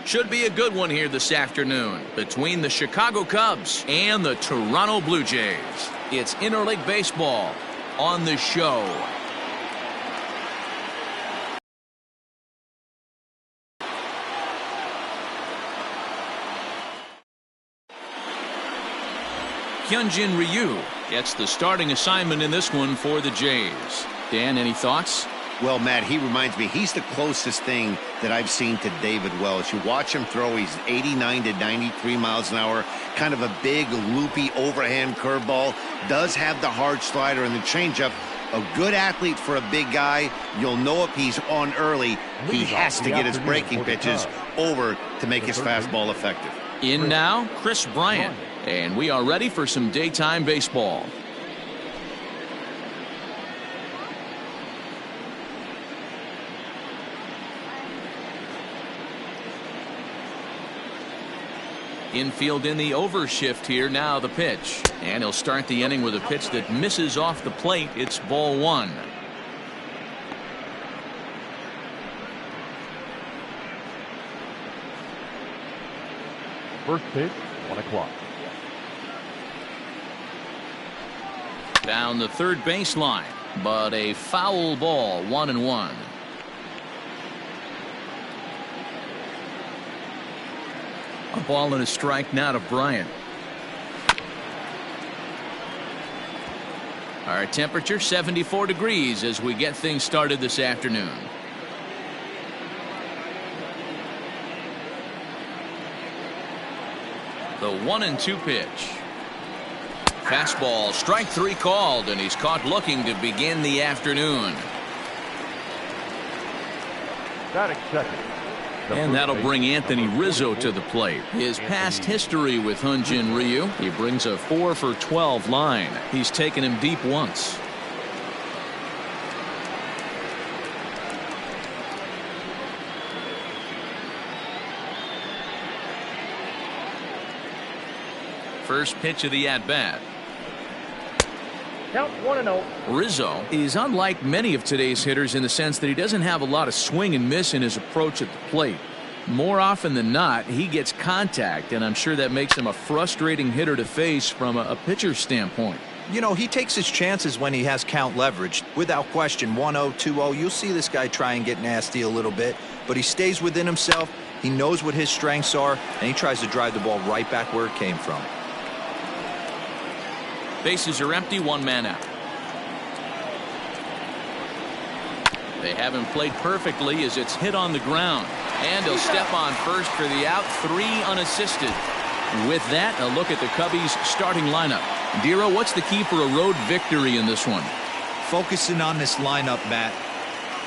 Should be a good one here this afternoon between the Chicago Cubs and the Toronto Blue Jays. It's interleague baseball on the show. Hyunjin Ryu gets the starting assignment in this one for the Jays. Dan, any thoughts? Well, Matt, he reminds me, he's the closest thing that I've seen to David Wells. You watch him throw, he's 89 to 93 miles an hour, kind of a big, loopy, overhand curveball, does have the hard slider and the changeup. A good athlete for a big guy. You'll know if he's on early, he has to get his breaking pitches over to make his fastball effective. In now, Chris Bryant, and we are ready for some daytime baseball. Infield in the overshift here. Now the pitch, and he'll start the inning with a pitch that misses off the plate. It's ball one. First pitch, 1 o'clock. Down the third baseline, but a foul ball. 1-1. A ball and a strike now to Bryant. Our temperature 74 degrees as we get things started this afternoon. The 1-2 pitch. Fastball, strike three called, and he's caught looking to begin the afternoon. Batting second. And that'll bring Anthony Rizzo to the plate. His past history with Hyunjin Ryu, he brings a 4 for 12 line. He's taken him deep once. First pitch of the at-bat. Count 1-0. Rizzo is unlike many of today's hitters in the sense that he doesn't have a lot of swing and miss in his approach at the plate. More often than not, he gets contact, and I'm sure that makes him a frustrating hitter to face from a pitcher's standpoint. You know, he takes his chances when he has count leverage. Without question, 1-0, 2-0, you'll see this guy try and get nasty a little bit, but he stays within himself. He knows what his strengths are, and he tries to drive the ball right back where it came from. Bases are empty, one man out. They have him played perfectly as it's hit on the ground. And he'll step on first for the out, 3 unassisted. With that, a look at the Cubbies' starting lineup. Dero, what's the key for a road victory in this one? Focusing on this lineup, Matt.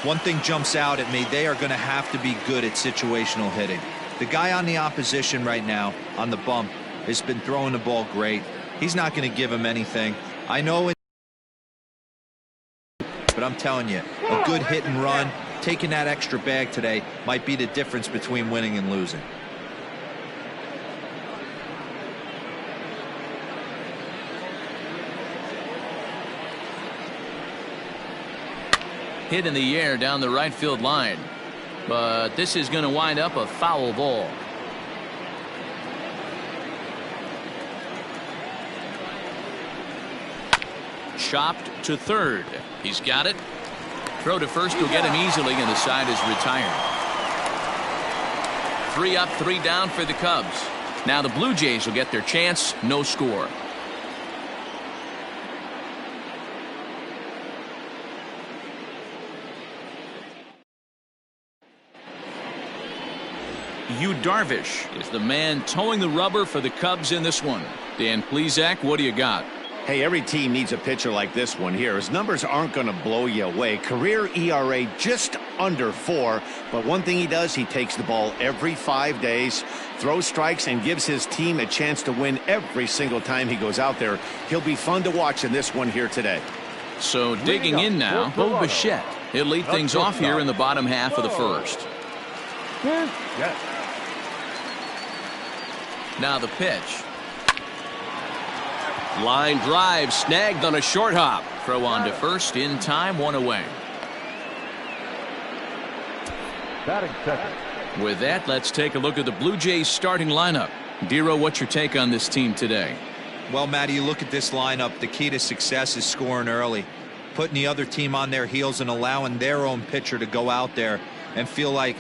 One thing jumps out at me, they are going to have to be good at situational hitting. The guy on the opposition right now, on the bump, has been throwing the ball great. He's not going to give him anything. I know, but I'm telling you, a good hit and run, taking that extra bag today might be the difference between winning and losing. Hit in the air down the right field line, but this is going to wind up a foul ball. Chopped to third. He's got it. Throw to first will get him easily, and the side is retired. 3 up, 3 down for the Cubs. Now the Blue Jays will get their chance. No score. Yu Darvish is the man towing the rubber for the Cubs in this one. Dan Plesac, what do you got? Hey, every team needs a pitcher like this one here. His numbers aren't going to blow you away. Career ERA just under 4. But one thing he does, he takes the ball every 5 days, throws strikes, and gives his team a chance to win every single time he goes out there. He'll be fun to watch in this one here today. So digging in now, Bo Bichette. He'll lead things off here in the bottom half of the first. Yes. Now the pitch. Line drive snagged on a short hop. Throw on to first in time, 1 away. Batting second. With that, let's take a look at the Blue Jays starting lineup. Dero, what's your take on this team today? Well, Matty, you look at this lineup, the key to success is scoring early, putting the other team on their heels and allowing their own pitcher to go out there and feel like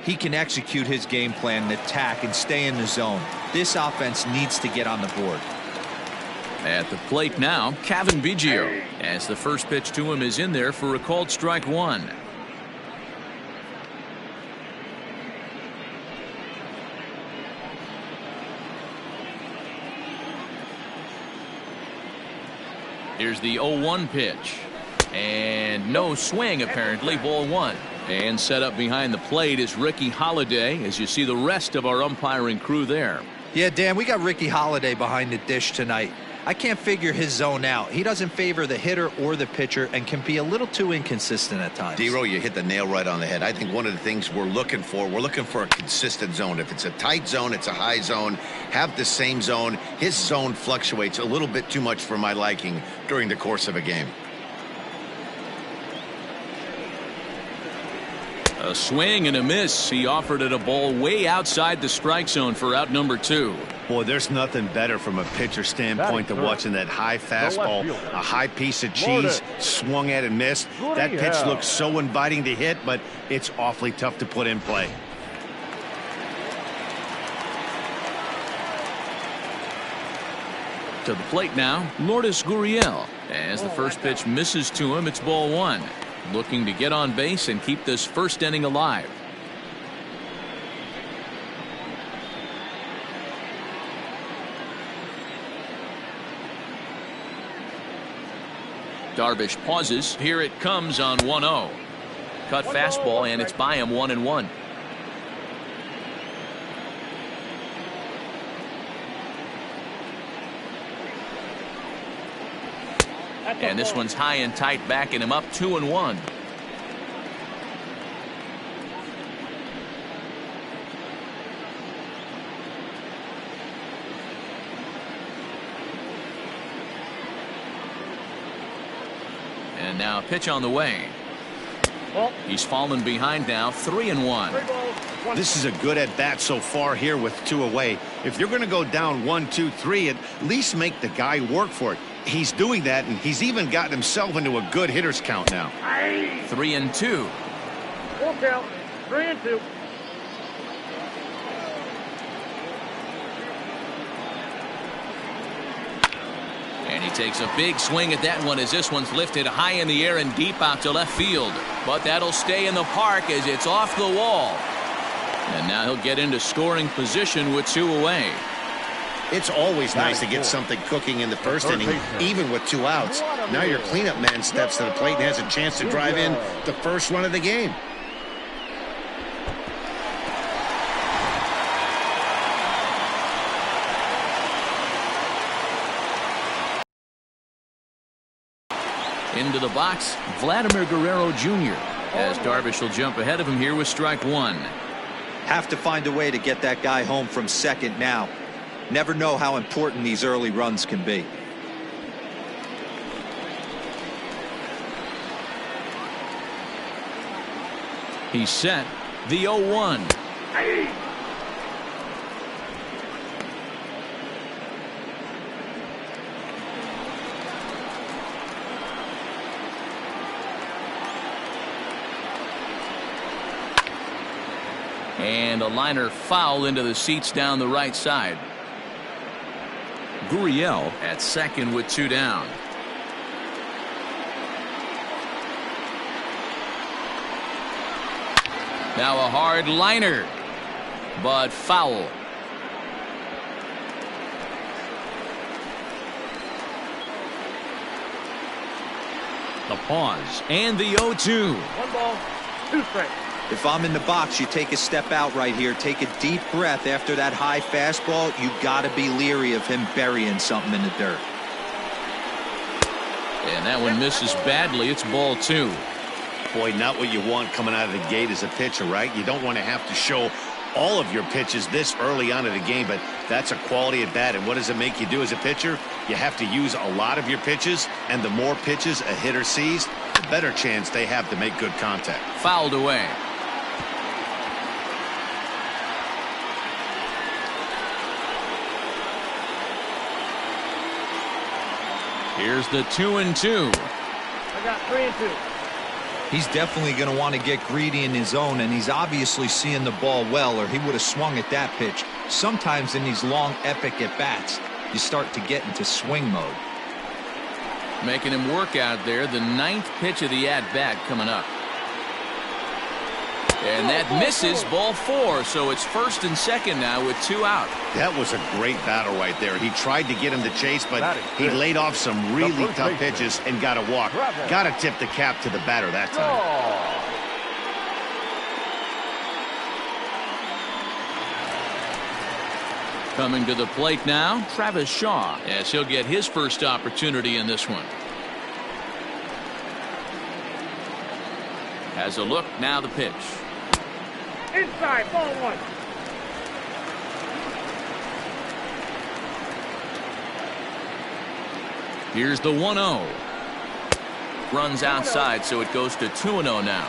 he can execute his game plan and attack and stay in the zone. This offense needs to get on the board. At the plate now, Kevin Biggio, as the first pitch to him is in there for a called strike one. Here's the 0-1 pitch. And no swing, apparently. Ball one. And set up behind the plate is Ricky Holiday, as you see the rest of our umpiring crew there. Yeah, Dan, we got Ricky Holiday behind the dish tonight. I can't figure his zone out. He doesn't favor the hitter or the pitcher and can be a little too inconsistent at times. Dero, you hit the nail right on the head. I think one of the things we're looking for a consistent zone. If it's a tight zone, it's a high zone. Have the same zone. His zone fluctuates a little bit too much for my liking during the course of a game. A swing and a miss. He offered it a ball way outside the strike zone for out number 2. Boy, there's nothing better from a pitcher standpoint than watching that high fastball, a high piece of cheese, swung at and missed. That pitch looks so inviting to hit, but it's awfully tough to put in play. To the plate now, Lourdes Gurriel. As the first pitch misses to him, it's ball one. Looking to get on base and keep this first inning alive. Darvish pauses. Here it comes on 1-0. Cut fastball, and it's by him 1-1. And this one's high and tight, backing him up 2-1. And now a pitch on the way. He's fallen behind now, 3-1. This is a good at bat so far here with 2 away. If you're going to go down 1, 2, 3, at least make the guy work for it. He's doing that, and he's even gotten himself into a good hitter's count now. 3-2. Full count. 3-2. And he takes a big swing at that one as this one's lifted high in the air and deep out to left field. But that'll stay in the park as it's off the wall. And now he'll get into scoring position with 2 away. It's always nice to get something cooking in the first inning, even with 2 outs. Now your cleanup man steps to the plate and has a chance to drive in the first run of the game. Into the box, Vladimir Guerrero Jr. as Darvish will jump ahead of him here with strike one. Have to find a way to get that guy home from second now. Never know how important these early runs can be. He's set. The 0-1. And a liner foul into the seats down the right side. Gurriel at second with 2 down. Now a hard liner, but foul. The pause and the 0-2. 1 ball, 2 strikes. If I'm in the box, you take a step out right here, take a deep breath after that high fastball. You got to be leery of him burying something in the dirt. And that one misses badly. It's ball 2. Boy, not what you want coming out of the gate as a pitcher, right? You don't want to have to show all of your pitches this early on in the game, but that's a quality at bat. And what does it make you do as a pitcher? You have to use a lot of your pitches, and the more pitches a hitter sees, the better chance they have to make good contact. Fouled away. Here's the 2-2. I got 3-2. He's definitely going to want to get greedy in his zone, and he's obviously seeing the ball well, or he would have swung at that pitch. Sometimes in these long, epic at-bats, you start to get into swing mode. Making him work out there. The 9th pitch of the at-bat coming up. And that misses, ball 4, so it's 1st and 2nd now with 2 out. That was a great battle right there. He tried to get him to chase, but he laid off some really tough pitches and got a walk. Got to tip the cap to the batter that time. Coming to the plate now, Travis Shaw, as he'll get his first opportunity in this one. Has a look, now the pitch. Inside, ball 1. Here's the 1-0. Runs outside, so it goes to 2-0 now.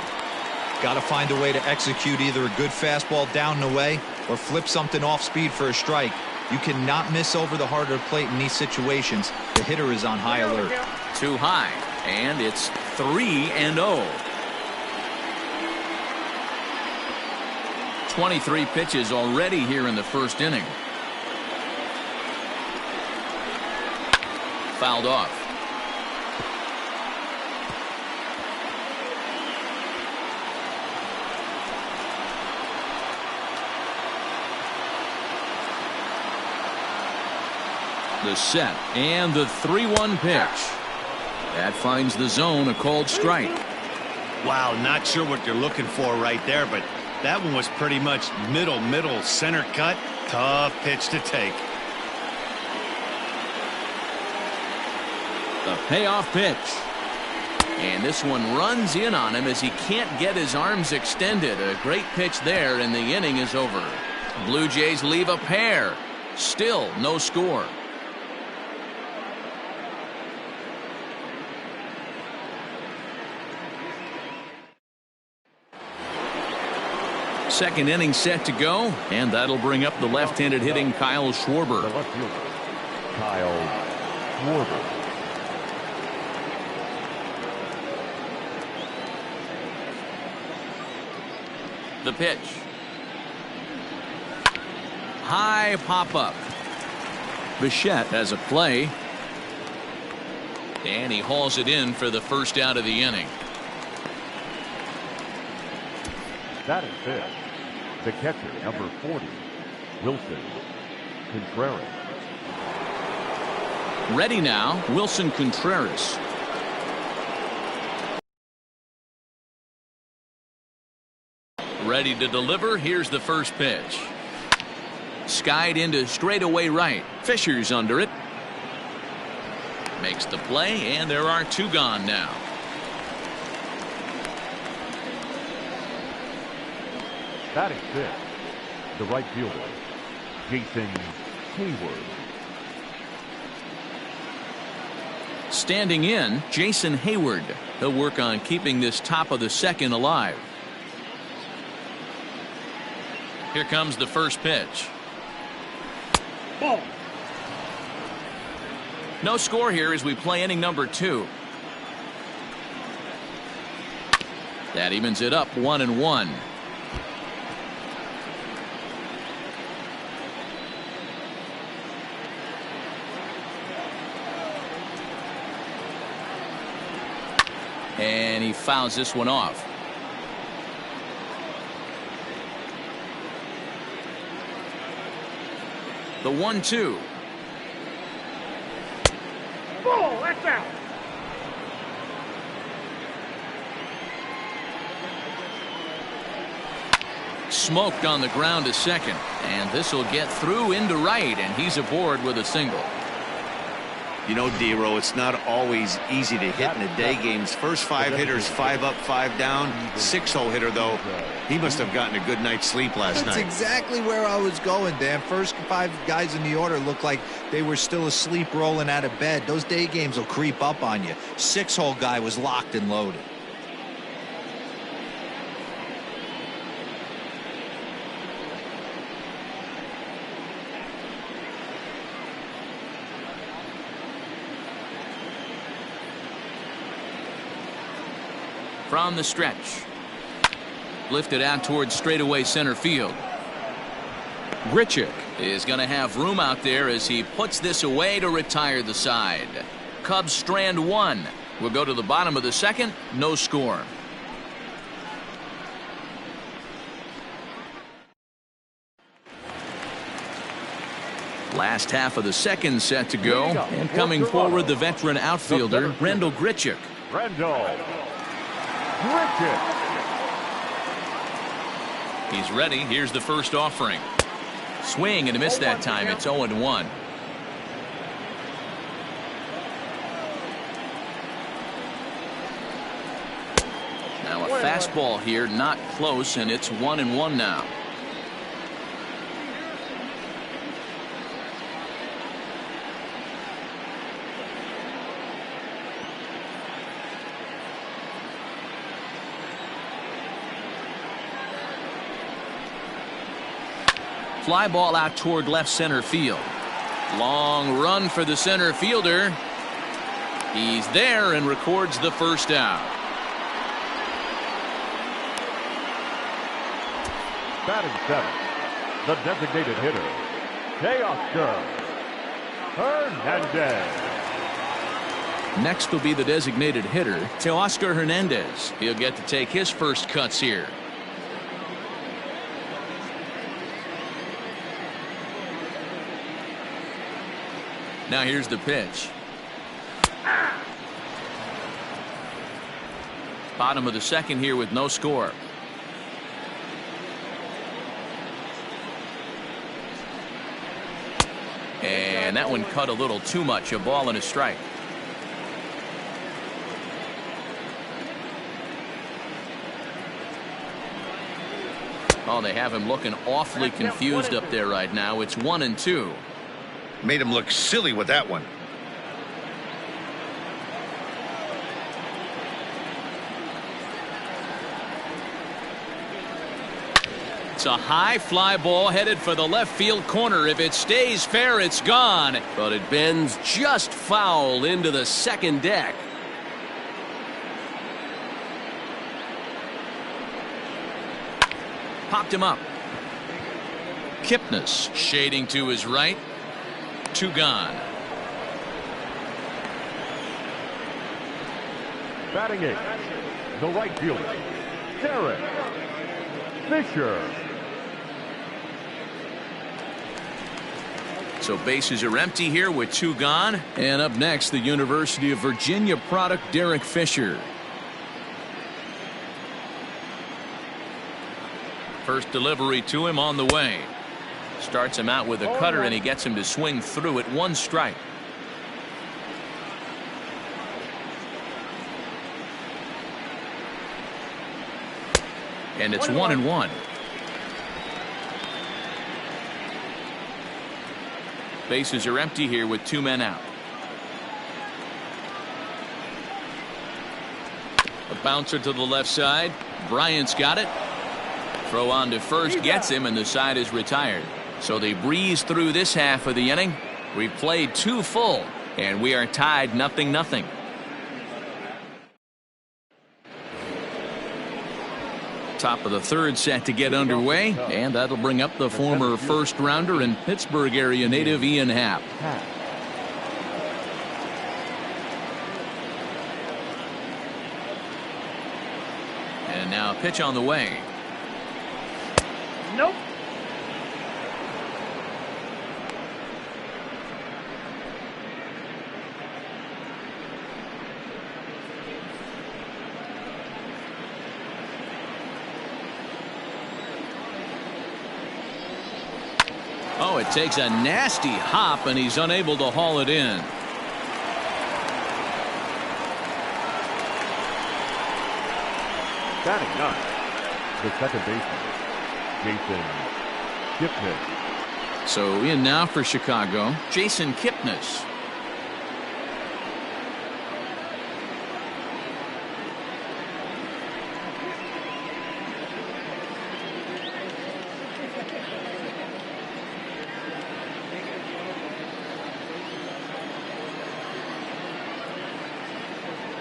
Got to find a way to execute either a good fastball down and away or flip something off speed for a strike. You cannot miss over the heart of the plate in these situations. The hitter is on high alert. Too high, and it's 3-0. 23 pitches already here in the first inning. Fouled off. The set and the 3-1 pitch. That finds the zone, a called strike. Wow, not sure what you're looking for right there, but that one was pretty much middle, center cut. Tough pitch to take. The payoff pitch. And this one runs in on him as he can't get his arms extended. A great pitch there, and the inning is over. Blue Jays leave a pair. Still no score. Second inning set to go, and that'll bring up the left-handed hitting Kyle Schwarber. Kyle Schwarber. The pitch. High pop-up. Bichette has a play. And he hauls it in for the first out of the inning. That is it. The catcher, number 40, Wilson Contreras. Ready now, Wilson Contreras. Ready to deliver. Here's the first pitch. Skied into straightaway right. Fisher's under it. Makes the play, and there are 2 gone now. That is it. The right fielder, Jason Hayward. Standing in, Jason Hayward. He'll work on keeping this top of the second alive. Here comes the first pitch. Ball. No score here as we play inning number 2. That evens it up 1-1. And he fouls this one off. The 1-2. Ball, that's out. Smoked on the ground to second. And this will get through into right, and he's aboard with a single. You know, D-Row, it's not always easy to hit in the day games. First 5 hitters, 5 up, 5 down. 6-hole hitter, though, he must have gotten a good night's sleep last night. That's exactly where I was going, Dan. First 5 guys in the order looked like they were still asleep rolling out of bed. Those day games will creep up on you. 6-hole guy was locked and loaded. from the stretch. Lifted out towards straightaway center field. Grichuk is going to have room out there as he puts this away to retire the side. Cubs strand one. We'll go to the bottom of the second. No score. Last half of the second set to go. And coming forward, the veteran outfielder, Randal Grichuk. Randal Grichuk. He's ready. Here's the first offering. Swing and a miss that time. It's 0-1. Now a fastball here, not close, and it's 1-1 now. Fly ball out toward left center field. Long run for the center fielder. He's there and records the first out. Batting seventh, the designated hitter, Teoscar Hernandez. Next will be the designated hitter, Teoscar Hernandez. He'll get to take his first cuts here. Now here's the pitch. Bottom of the second here with no score. And that one cut a little too much. A ball and a strike. Oh, they have him looking awfully confused up there right now. It's 1-2. Made him look silly with that one. It's a high fly ball headed for the left field corner. If it stays fair, it's gone. But it bends just foul into the second deck. Popped him up. Kipnis shading to his right. 2 gone. Batting eighth, the right fielder, Derek Fisher. So bases are empty here with 2 gone. And up next, the University of Virginia product, Derek Fisher. First delivery to him on the way. Starts him out with a cutter, and he gets him to swing through it. 1 strike. And it's 1-1. Bases are empty here with 2 men out. A bouncer to the left side. Bryant's got it. Throw on to first gets him, and the side is retired. So they breeze through this half of the inning. We've played 2 full, and we are tied 0-0. Top of the third set to get underway, and that'll bring up the former first rounder and Pittsburgh area native Ian Happ. And now a pitch on the way. Nope. Oh, it takes a nasty hop, and he's unable to haul it in. Batting ninth, the second baseman, Jason Kipnis. So in now for Chicago, Jason Kipnis.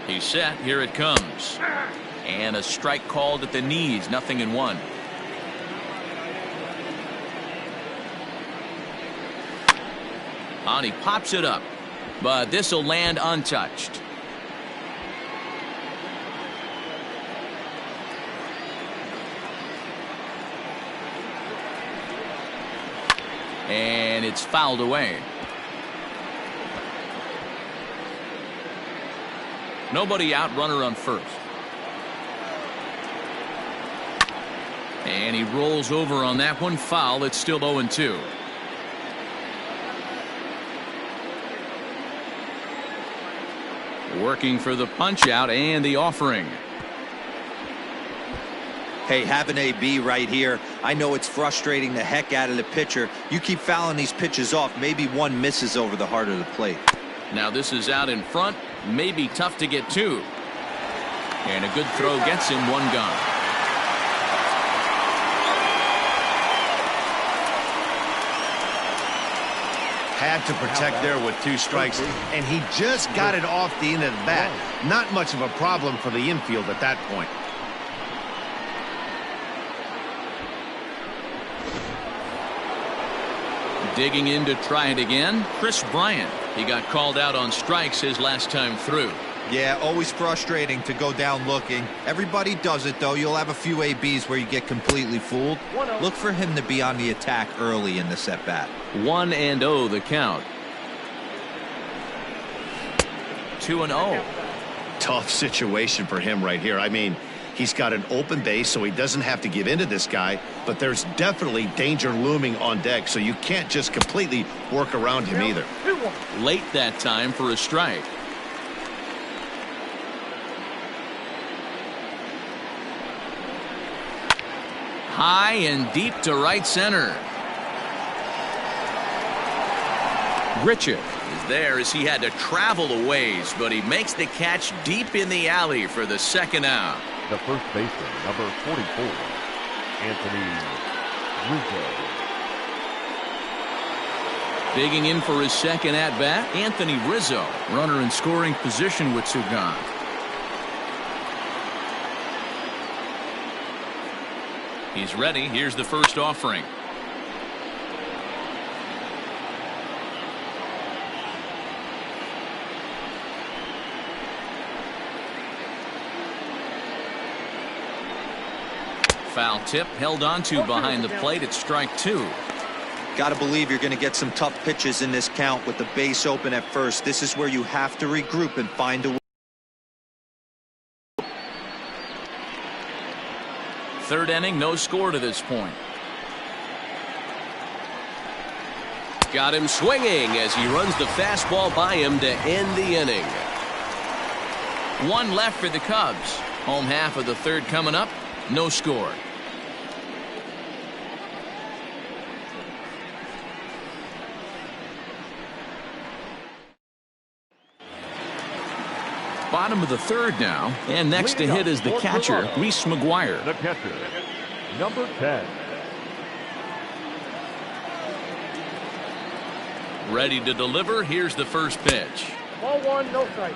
He's set. Here it comes. And a strike called at the knees. 0-1. And he pops it up, but this will land untouched. And it's fouled away. Nobody out, runner on first. And he rolls over on that one. Foul. It's still 0-2. Working for the punch out and the offering. Hey, have an AB right here. I know it's frustrating the heck out of the pitcher. You keep fouling these pitches off, maybe one misses over the heart of the plate. Now this is out in front. Maybe tough to get to. And a good throw gets him one gone. Had to protect there with 2 strikes, and he just got it off the end of the bat. Not much of a problem for the infield at that point. Digging in to try it again, Chris Bryant. He got called out on strikes his last time through. Yeah, always frustrating to go down looking. Everybody does it, though. You'll have a few ABs where you get completely fooled. Look for him to be on the attack early in the at-bat. 1-0 the count. 2-0. Tough situation for him right here. I mean, he's got an open base, so he doesn't have to give in to this guy, but there's definitely danger looming on deck, so you can't just completely work around him either. Late that time for a strike. High and deep to right center. Richard is there as he had to travel a ways, but he makes the catch deep in the alley for the second out. The first baseman, number 44, Anthony Rizzo. Digging in for his second at-bat, Anthony Rizzo. Runner in scoring position with 2 gone. He's ready. Here's the first offering. Foul tip held onto behind the plate at strike 2. Got to believe you're going to get some tough pitches in this count with the base open at first. This is where you have to regroup and find a way. Third inning, no score to this point. Got him swinging as he runs the fastball by him to end the inning. 1 left for the Cubs. Home half of the third coming up. No score. Bottom of the third now, and next to hit is the catcher, Reese McGuire. The catcher, number 10. Ready to deliver. Here's the first pitch. Ball 1, no strike.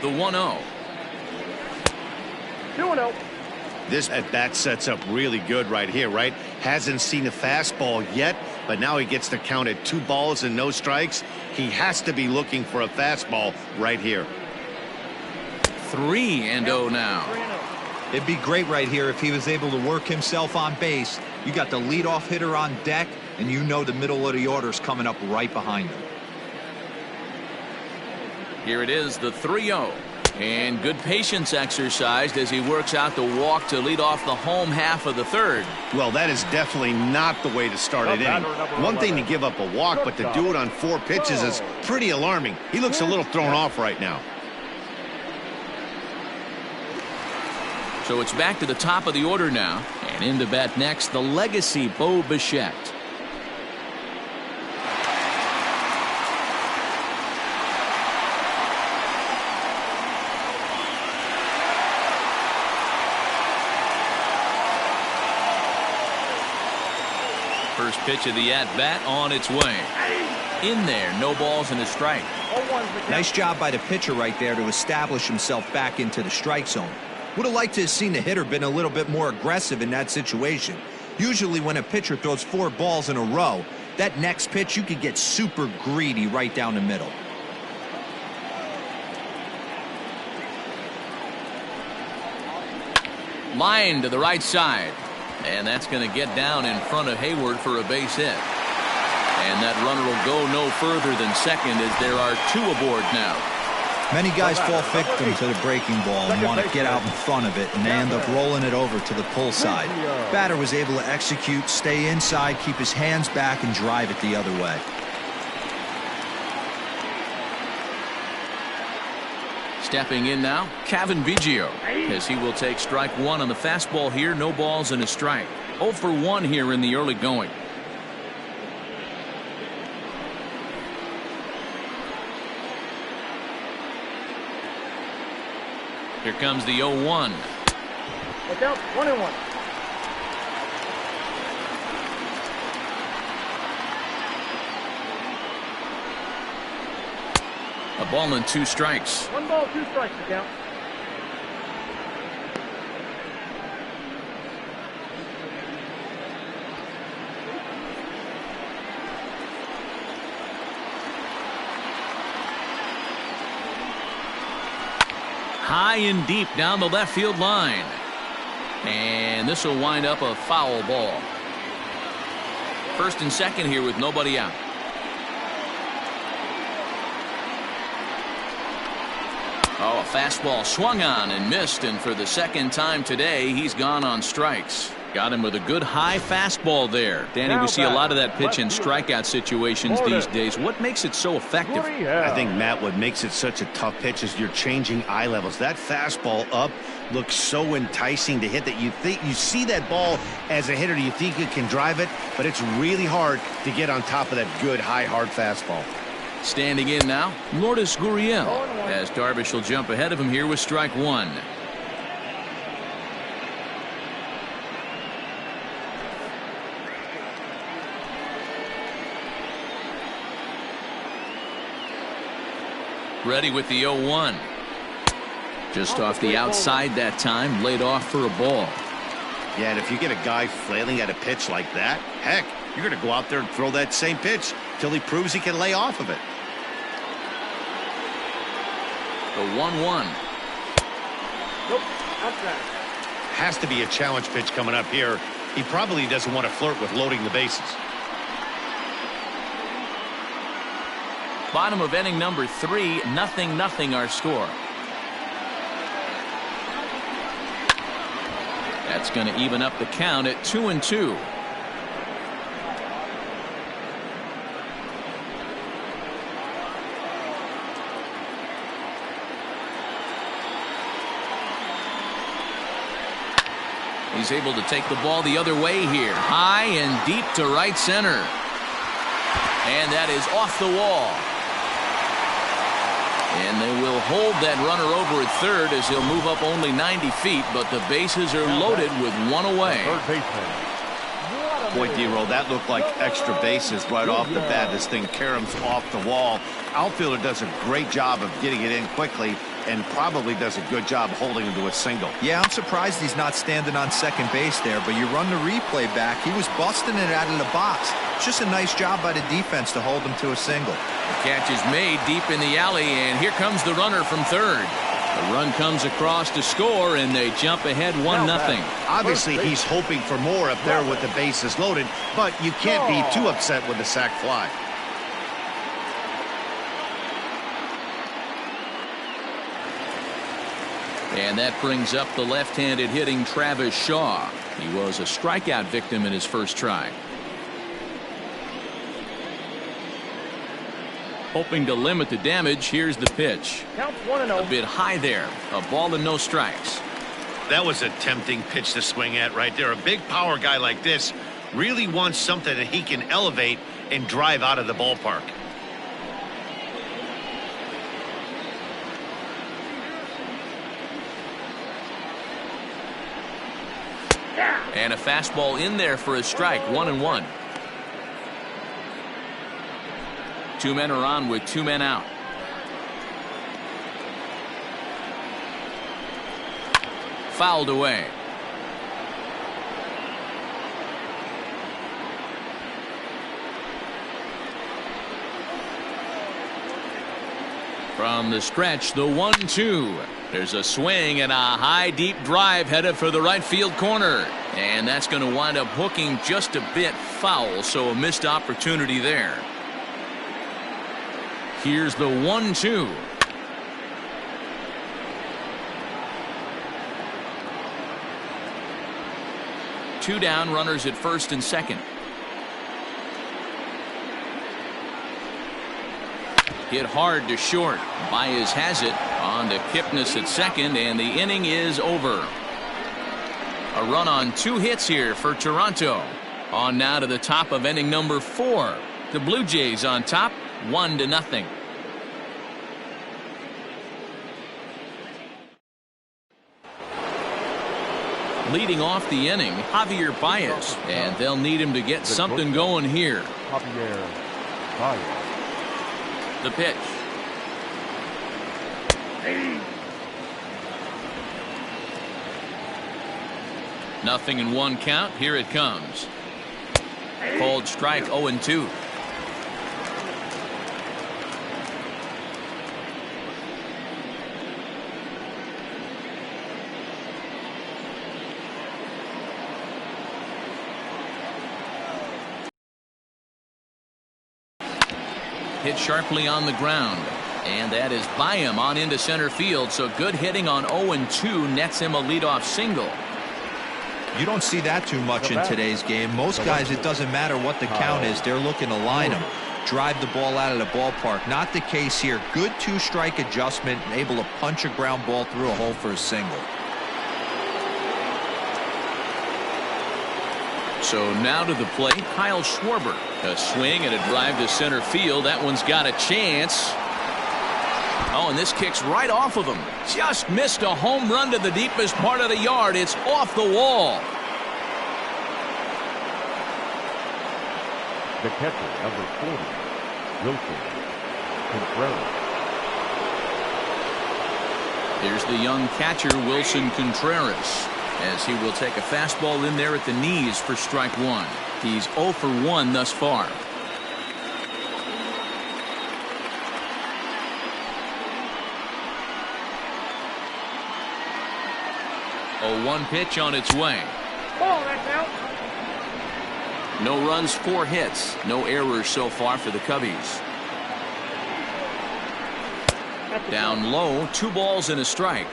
The 1-0. 2-0. This at-bat sets up really good right here, right? Hasn't seen a fastball yet, but now he gets to count at 2 balls and no strikes. He has to be looking for a fastball right here. 3-0 now. It'd be great right here if he was able to work himself on base. You got the leadoff hitter on deck, and you know the middle of the order's coming up right behind him. Here it is, the 3-0. And good patience exercised as he works out the walk to lead off the home half of the third. Well, that is definitely not the way to start an inning. One thing to give up a walk, but to do it on 4 pitches is pretty alarming. He looks a little thrown off right now. So it's back to the top of the order now. And in to bat next, the legacy Bo Bichette. First pitch of the at-bat on its way. in there. No balls and a strike. 0-1's the count. Nice job by the pitcher right there to establish himself back into the strike zone. Would have liked to have seen the hitter been a little bit more aggressive in that situation. Usually when a pitcher throws 4 balls in a row, that next pitch you could get super greedy right down the middle. Line to the right side. And that's going to get down in front of Hayward for a base hit. And that runner will go no further than second as there are 2 aboard now. Many guys fall victim to the breaking ball and want to get out in front of it, and they end up rolling it over to the pull side. Batter was able to execute, stay inside, keep his hands back, and drive it the other way. Stepping in now, Kevin Biggio, as he will take strike 1 on the fastball here. No balls and a strike. 0 for 1 here in the early going. Here comes the 0-1. Look out, 1-1. A ball and 2 strikes. 1 ball, 2 strikes the count. High and deep down the left field line. And this will wind up a foul ball. First and second here with nobody out. Oh, a fastball swung on and missed, and for the second time today, he's gone on strikes. Got him with a good high fastball there. Danny, we see a lot of that pitch in strikeout situations these days. What makes it so effective? I think, Matt, what makes it such a tough pitch is you're changing eye levels. That fastball up looks so enticing to hit that you see that ball as a hitter, you think you can drive it, but it's really hard to get on top of that good high hard fastball. Standing in now, Lourdes Gurriel, as Darvish will jump ahead of him here with strike 1. Ready with the 0-1. Just off the outside that time, laid off for a ball. Yeah, and if you get a guy flailing at a pitch like that, heck, you're going to go out there and throw that same pitch till he proves he can lay off of it. The 1-1. Nope, outside. Has to be a challenge pitch coming up here. He probably doesn't want to flirt with loading the bases. Bottom of inning number 3, 0-0 our score. That's going to even up the count at 2-2. He's able to take the ball the other way here. High and deep to right center. And that is off the wall. And they will hold that runner over at third as he'll move up only 90 feet, but the bases are loaded with 1 away. Third baseman. Boy, D-Roll, that looked like extra bases right off the bat. This thing caroms off the wall. Outfielder does a great job of getting it in quickly and probably does a good job holding him to a single. Yeah, I'm surprised he's not standing on second base there, but you run the replay back, he was busting it out of the box. It's just a nice job by the defense to hold him to a single. The catch is made deep in the alley, and here comes the runner from third. The run comes across to score, and they jump ahead 1-0. Obviously, he's hoping for more up there with the bases loaded, but you can't be too upset with the sac fly. And that brings up the left-handed hitting Travis Shaw. He was a strikeout victim in his first try. Hoping to limit the damage, here's the pitch. Counts 1-0. A bit high there. A ball and no strikes. That was a tempting pitch to swing at right there. A big power guy like this really wants something that he can elevate and drive out of the ballpark. And a fastball in there for a strike. 1-1. Two men are on with two men out. Fouled away. From the stretch, the 1-2. There's a swing and a high deep drive headed for the right field corner. And that's going to wind up hooking just a bit foul, so a missed opportunity there. Here's the 1-2. Two down, runners at first and second. Hit hard to short. Baez has it on to Kipnis at second, and the inning is over. A run on two hits here for Toronto. On now to the top of inning number 4. The Blue Jays on top, 1-0. Leading off the inning, Javier Baez, and they'll need him to get something going here. Javier Baez. The pitch. Nothing in one count. Here it comes. Called strike 0-2. Hit sharply on the ground, and that is by him on into center field. So good hitting on 0-2 nets him a leadoff single. You don't see that too much in today's game. Most guys, it doesn't matter what the count is, they're looking to line him, drive the ball out of the ballpark. Not the case here. Good two-strike adjustment, able to punch a ground ball through a hole for a single. So now to the plate, Kyle Schwarber. A swing and a drive to center field. That one's got a chance. Oh, and this kicks right off of him. Just missed a home run to the deepest part of the yard. It's off the wall. The catcher, number 40, Wilson Contreras. Here's the young catcher, Wilson Contreras, as he will take a fastball in there at the knees for strike 1. He's 0 for 1 thus far. A 1 pitch on its way. Ball, that's out. No runs, 4 hits. No errors so far for the Cubbies. Down low, 2 balls and a strike.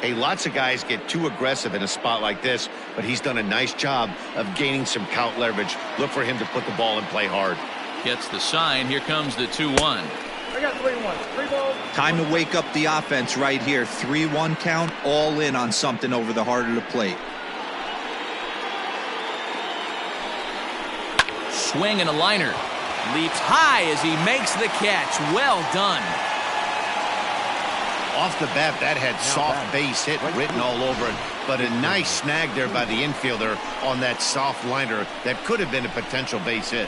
Hey, lots of guys get too aggressive in a spot like this, but he's done a nice job of gaining some count leverage. Look for him to put the ball and play hard. Gets the sign. Here comes the 2-1. I got 3-1. 3 balls. Time to wake up the offense right here. 3-1 count, all in on something over the heart of the plate. Swing and a liner. Leaps high as he makes the catch. Well done. Off the bat, that had soft base hit written all over it, but a nice snag there by the infielder on that soft liner that could have been a potential base hit.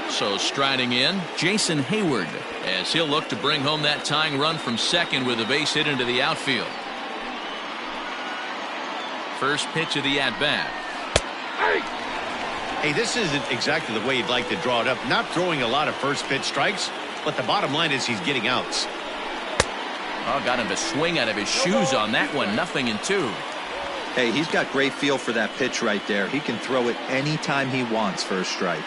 So striding in, Jason Hayward, as he'll look to bring home that tying run from second with a base hit into the outfield. First pitch of the at-bat. Hey, this isn't exactly the way you'd like to draw it up. Not throwing a lot of first pitch strikes, but the bottom line is he's getting outs. Oh, got him to swing out of his shoes on that one. 0-2. Hey, he's got great feel for that pitch right there. He can throw it anytime he wants for a strike.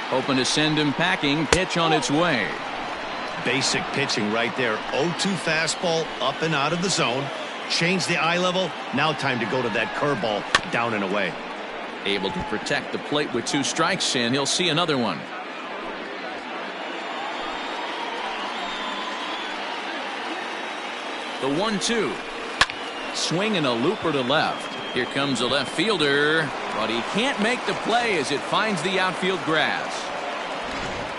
Hoping to send him packing. Pitch on its way. Basic pitching right there. 0-2 fastball up and out of the zone. Change the eye level. Now time to go to that curveball down and away. Able to protect the plate with 2 strikes, and he'll see another one. The 1-2. Swing and a looper to left. Here comes a left fielder, but he can't make the play as it finds the outfield grass.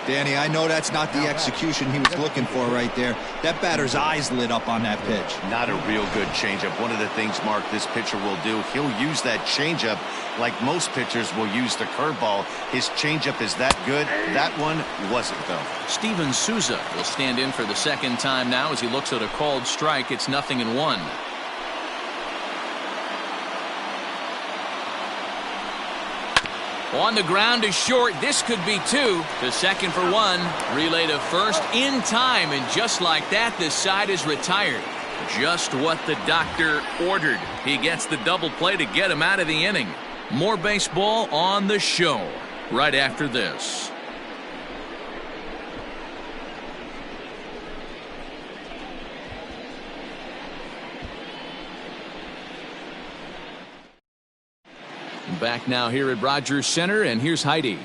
Danny, I know that's not the execution he was looking for right there. That batter's eyes lit up on that pitch. Not a real good changeup. One of the things, Mark, this pitcher will do, he'll use that changeup like most pitchers will use the curveball. His changeup is that good. That one wasn't, though. Steven Souza will stand in for the second time now as he looks at a called strike. It's 0-1. On the ground to short. This could be two. To second for one. Relay to first in time. And just like that, this side is retired. Just what the doctor ordered. He gets the double play to get him out of the inning. More baseball on the show right after this. Back now here at Rogers Center, and here's Heidi.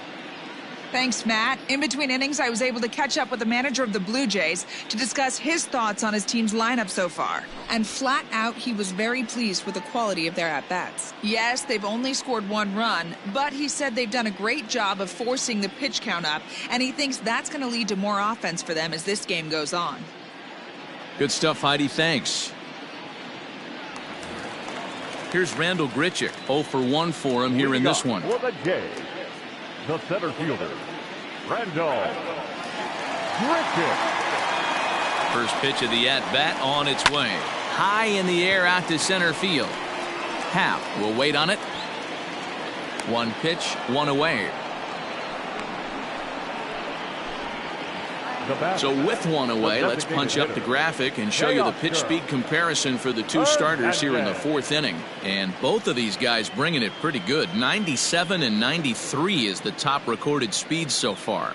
Thanks, Matt. In between innings, I was able to catch up with the manager of the Blue Jays to discuss his thoughts on his team's lineup so far. And flat out, he was very pleased with the quality of their at-bats. Yes, they've only scored 1 run, but he said they've done a great job of forcing the pitch count up, and he thinks that's going to lead to more offense for them as this game goes on. Good stuff, Heidi. Thanks. Here's Randall Grichuk. 0 for 1 for him here in this one. For the Jays, the center fielder, Randall Grichuk. First pitch of the at-bat on its way. High in the air out to center field. Happ will wait on it. One pitch, one away. So with one away, let's punch up the graphic and show you the pitch speed comparison for the two starters here in the 4th inning. And both of these guys bringing it pretty good. 97 and 93 is the top recorded speed so far.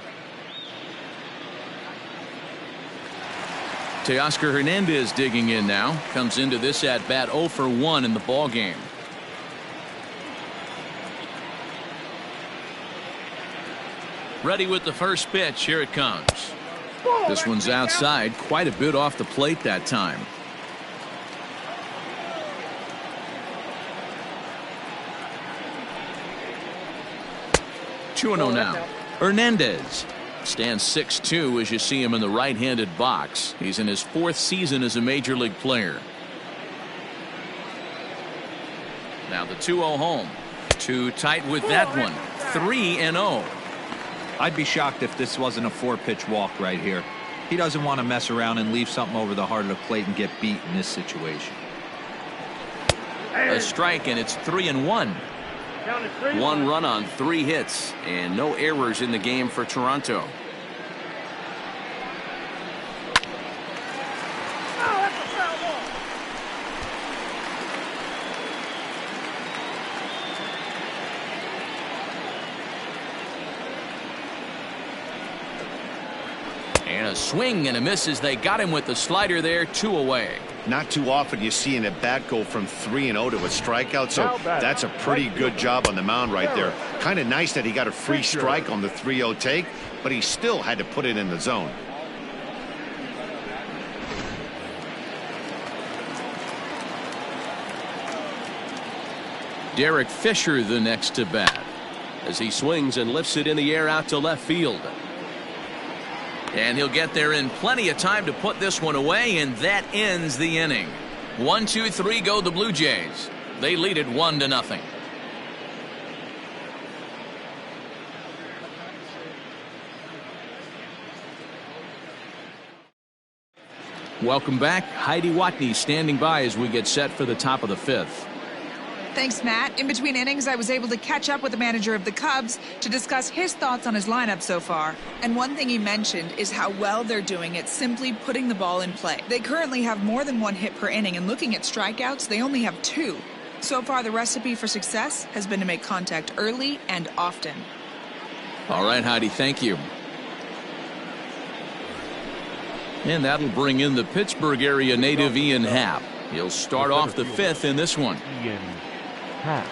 Teoscar Hernandez digging in now. Comes into this at bat 0 for 1 in the ball game. Ready with the first pitch. Here it comes. This one's outside, quite a bit off the plate that time. Two and 0 now. Hernandez stands 6'2" as you see him in the right-handed box. He's in his 4th season as a major league player. Now the 2-0 home. Too tight with that one. 3-0. I'd be shocked if this wasn't a 4-pitch walk right here. He doesn't want to mess around and leave something over the heart of the plate and get beat in this situation. A strike, and it's 3-1. 1 run on 3 hits, and no errors in the game for Toronto. And a swing and a miss as they got him with the slider there. 2 away. Not too often you see an at-bat go from 3-0 to a strikeout, so that's a pretty good job on the mound right there. Kind of nice that he got a free strike on the 3-0 take, but he still had to put it in the zone. Derek Fisher the next to bat as he swings and lifts it in the air out to left field. And he'll get there in plenty of time to put this one away, and that ends the inning. 1, 2, 3 go the Blue Jays. They lead it 1-0. Welcome back. Heidi Watney standing by as we get set for the top of the 5th. Thanks, Matt. In between innings, I was able to catch up with the manager of the Cubs to discuss his thoughts on his lineup so far. And one thing he mentioned is how well they're doing at simply putting the ball in play. They currently have more than 1 hit per inning, and looking at strikeouts, they only have 2. So far, the recipe for success has been to make contact early and often. All right, Heidi, thank you. And that'll bring in the Pittsburgh area native Ian Happ. He'll start off the 5th in this one. Ian Happ.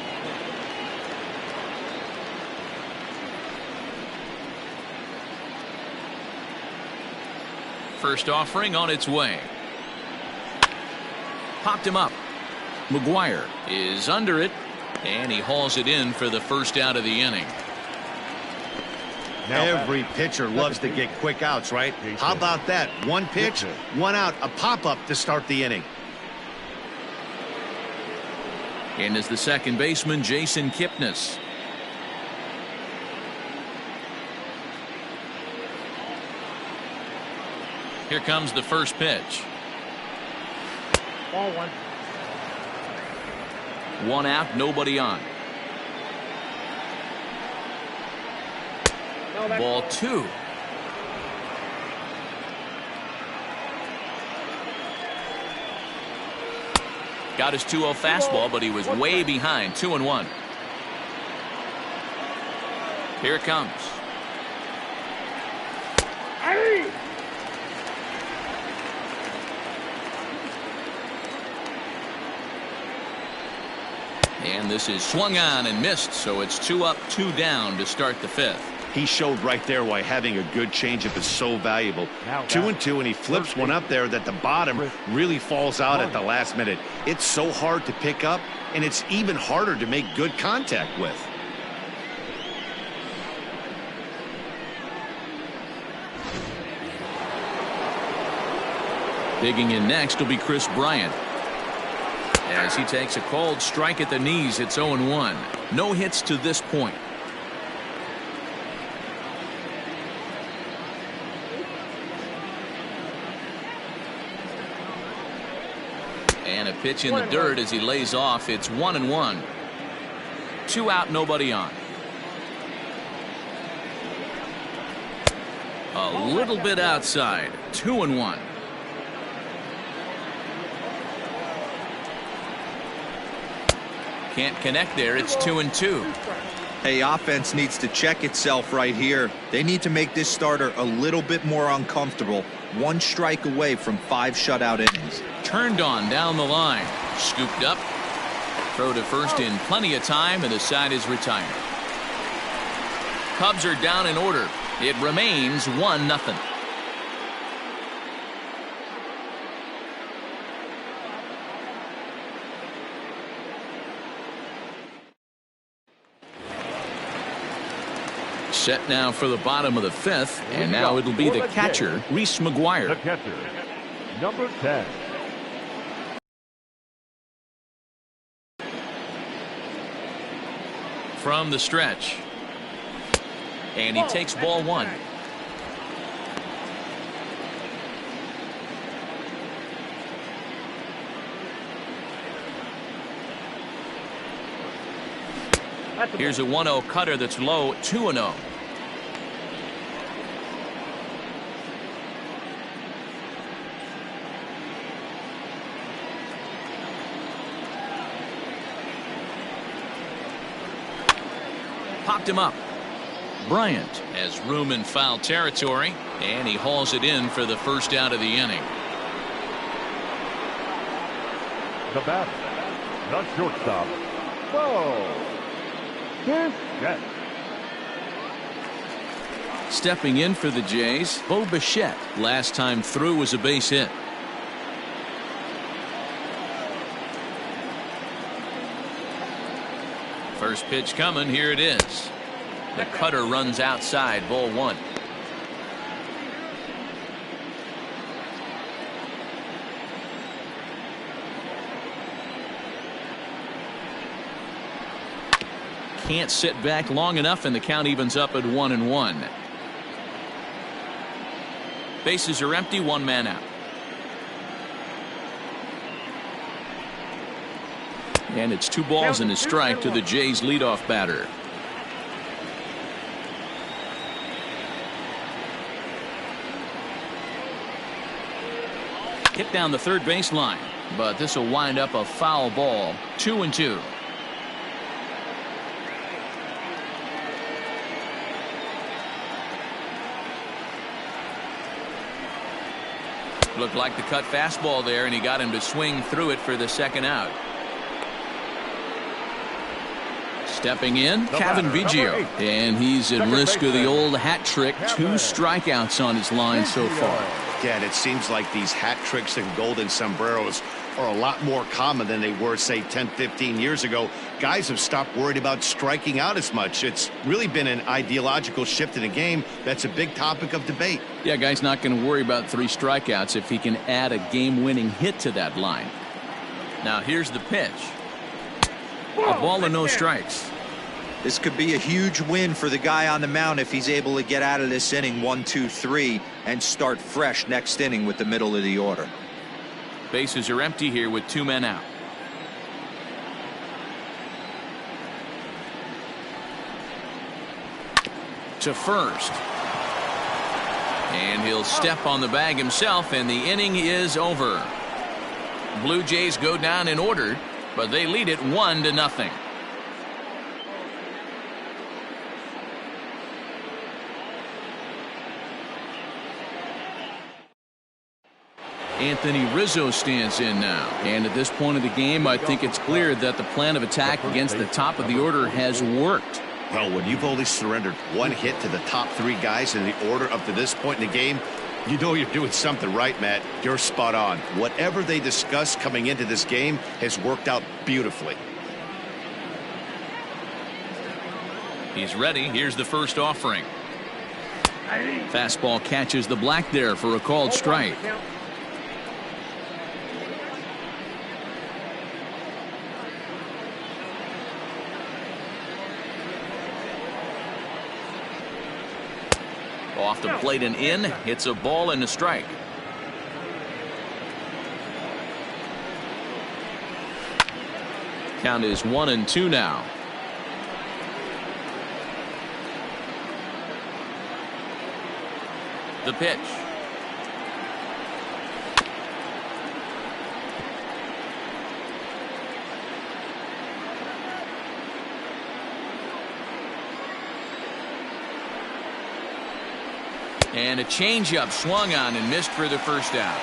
First offering on its way. Popped him up. McGuire is under it, and he hauls it in for the first out of the inning. Every pitcher loves to get quick outs, right? How about that? One pitch, one out, a pop-up to start the inning. In is the second baseman, Jason Kipnis. Here comes the first pitch. Ball one. One out, nobody on. No, that's Ball two. Got his 2-0 fastball, but he was way behind. 2-1. Here it comes. Hey! And this is swung on and missed, so it's 2 up, 2 down to start the fifth. He showed right there why having a good changeup is so valuable. 2-2, and he flips one up there that the bottom really falls out at the last minute. It's so hard to pick up, and it's even harder to make good contact with. Digging in next will be Chris Bryant. As he takes a cold strike at the knees, it's 0-1. No hits to this point. And a pitch in the dirt as he lays off. It's 1-1. 2 out, nobody on. A little bit outside. 2-1. Can't connect there. It's 2-2. Hey, offense needs to check itself right here. They need to make this starter a little bit more uncomfortable. 1 strike away from 5 shutout innings. Turned on down the line. Scooped up. Throw to first in plenty of time, and the side is retired. Cubs are down in order. It remains 1-0. Set now for the bottom of the fifth, and now it'll be the catcher, Reese McGuire. The catcher, number 10. From the stretch. And he takes ball 1. Here's a 1-0 cutter that's low. 2-0. Popped him up. Bryant has room in foul territory, and he hauls it in for the first out of the inning. The batter, the shortstop, Bo Bichette. Stepping in for the Jays, Bo Bichette. Last time through was a base hit. First pitch coming. Here it is. The cutter runs outside. Ball 1. Can't sit back long enough, and the count evens up at 1-1. Bases are empty. 1 man out. And it's 2 balls and a strike to the Jays leadoff batter. Hit down the third base line, but this will wind up a foul ball. 2-2. Looked like the cut fastball there, and he got him to swing through it for the second out. Stepping in, Kevin Biggio, and he's at risk of the old hat trick. 2 strikeouts on his line so far. Yeah, and it seems like these hat tricks and golden sombreros are a lot more common than they were, say, 10, 15 years ago. Guys have stopped worried about striking out as much. It's really been an ideological shift in the game. That's a big topic of debate. Yeah, guy's not going to worry about 3 strikeouts if he can add a game-winning hit to that line. Now here's the pitch. A ball and no strikes. This could be a huge win for the guy on the mound if he's able to get out of this inning 1, 2, 3 and start fresh next inning with the middle of the order. Bases are empty here with 2 men out. To first. And he'll step on the bag himself, and the inning is over. Blue Jays go down in order, but they lead it 1-0. Anthony Rizzo stands in now. And at this point of the game, I think it's clear that the plan of attack against the top of the order has worked. Well, when you've only surrendered 1 hit to the top 3 guys in the order up to this point in the game, you know you're doing something right, Matt. You're spot on. Whatever they discussed coming into this game has worked out beautifully. He's ready. Here's the first offering. Fastball catches the black there for a called strike. Off the plate and in. It's a ball and a strike. Count is 1-2 now. The pitch. And a changeup swung on and missed for the first out.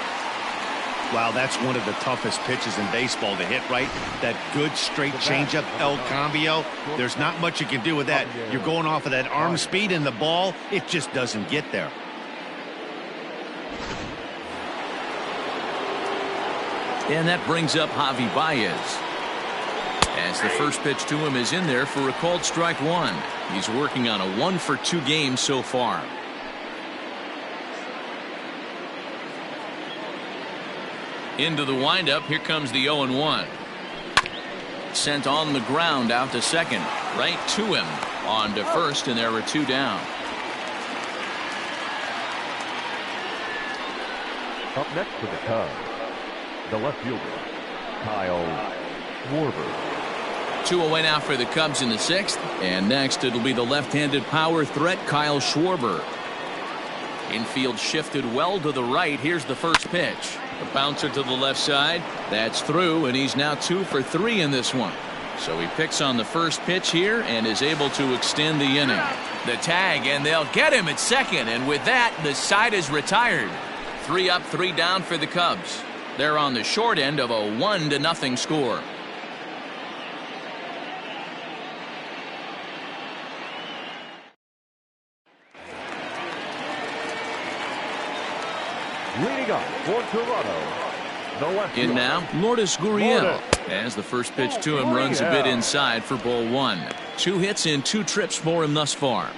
Wow, that's one of the toughest pitches in baseball to hit, right? That good straight changeup, El Cambio. There's not much you can do with that. You're going off of that arm speed, and the ball, it just doesn't get there. And that brings up Javi Baez. As the first pitch to him is in there for a called strike 1. He's working on a 1-for-2 game so far. Into the windup. Here comes the 0-1. Sent on the ground out to second. Right to him. On to first, and there were 2 down. Up next for the Cubs, the left fielder, Kyle Schwarber. 2 away now for the Cubs in the 6th. And next it'll be the left-handed power threat, Kyle Schwarber. Infield shifted well to the right. Here's the first pitch. A bouncer to the left side. That's through, and he's now 2 for 3 in this one. So he picks on the first pitch here and is able to extend the inning. The tag, and they'll get him at second. And with that, the side is retired. 3 up, 3 down for the Cubs. They're on the short end of a 1-0 score. Leading up for Toronto, the left In fielder, now, Lourdes Gurriel. Lourdes. As the first pitch to him runs a bit inside for ball 1. 2 hits and 2 trips for him thus far.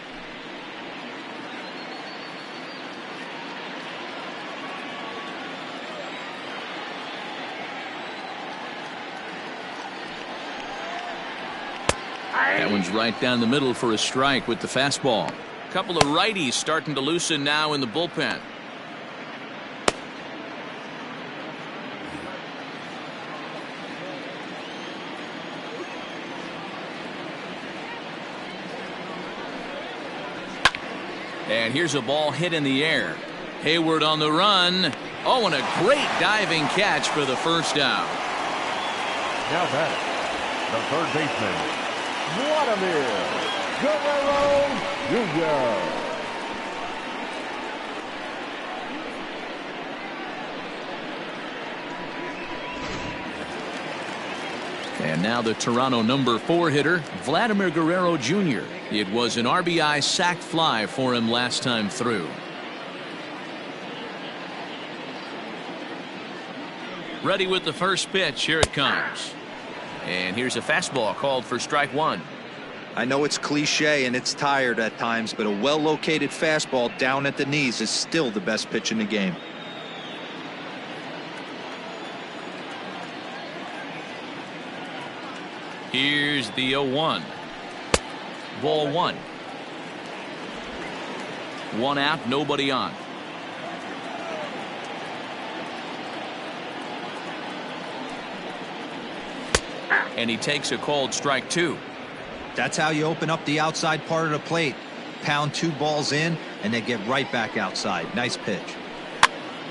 That one's right down the middle for a strike with the fastball. A couple of righties starting to loosen now in the bullpen. And here's a ball hit in the air. Hayward on the run. Oh, and a great diving catch for the first out. Now batting, the third baseman, Vladimir Guerrero Jr. And now the Toronto number 4 hitter, Vladimir Guerrero Jr. It was an RBI sac fly for him last time through. Ready with the first pitch. Here it comes. And here's a fastball called for strike one. I know it's cliche and it's tired at times, but a well-located fastball down at the knees is still the best pitch in the game. Here's the 0-1. Ball one. One out, nobody on. And he takes a called strike two. That's how you open up the outside part of the plate. Pound 2 balls in and then get right back outside. Nice pitch.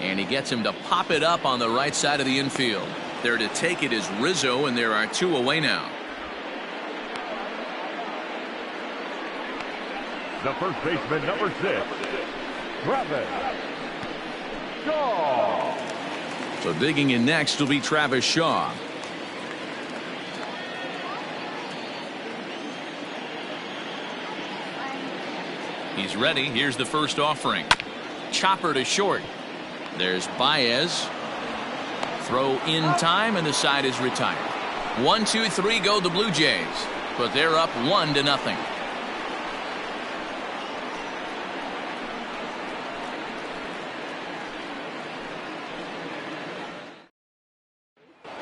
And he gets him to pop it up on the right side of the infield. There to take it is Rizzo, and there are 2 away now. The first baseman, number 6, Travis Shaw. So digging in next will be Travis Shaw. He's ready. Here's the first offering. Chopper to short. There's Baez. Throw in time, and the side is retired. 1, 2, 3 go the Blue Jays, but they're up 1-0.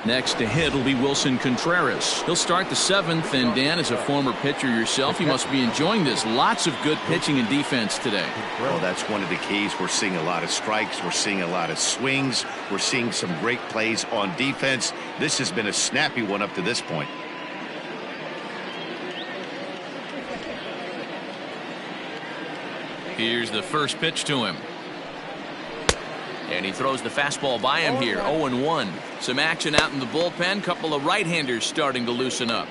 Next to hit will be Wilson Contreras. He'll start the 7th, and Dan, as a former pitcher yourself, you must be enjoying this. Lots of good pitching and defense today. Well, that's one of the keys. We're seeing a lot of strikes. We're seeing a lot of swings. We're seeing some great plays on defense. This has been a snappy one up to this point. Here's the first pitch to him. And he throws the fastball by him here. 0-1. Some action out in the bullpen. Couple of right-handers starting to loosen up.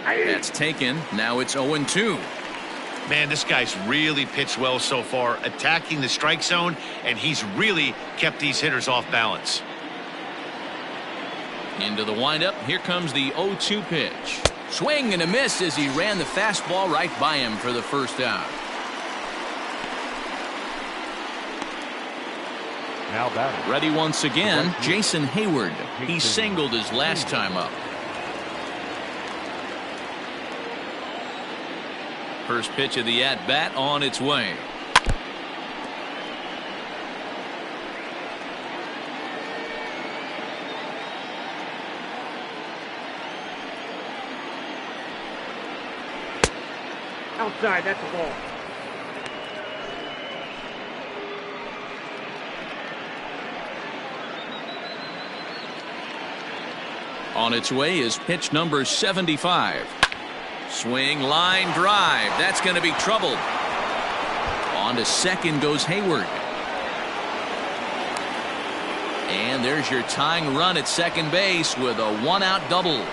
That's taken. Now it's 0-2. Man, this guy's really pitched well so far, attacking the strike zone, and he's really kept these hitters off balance. Into the windup. Here comes the 0-2 pitch. Swing and a miss as he ran the fastball right by him for the first out. Now batting. Ready once again, Jason Hayward. He singled his last time up. First pitch of the at-bat on its way. Outside, that's a ball. On its way is pitch number 75. Swing, line drive. That's going to be troubled. On to second goes Hayward. And there's your tying run at second base with a 1-out double.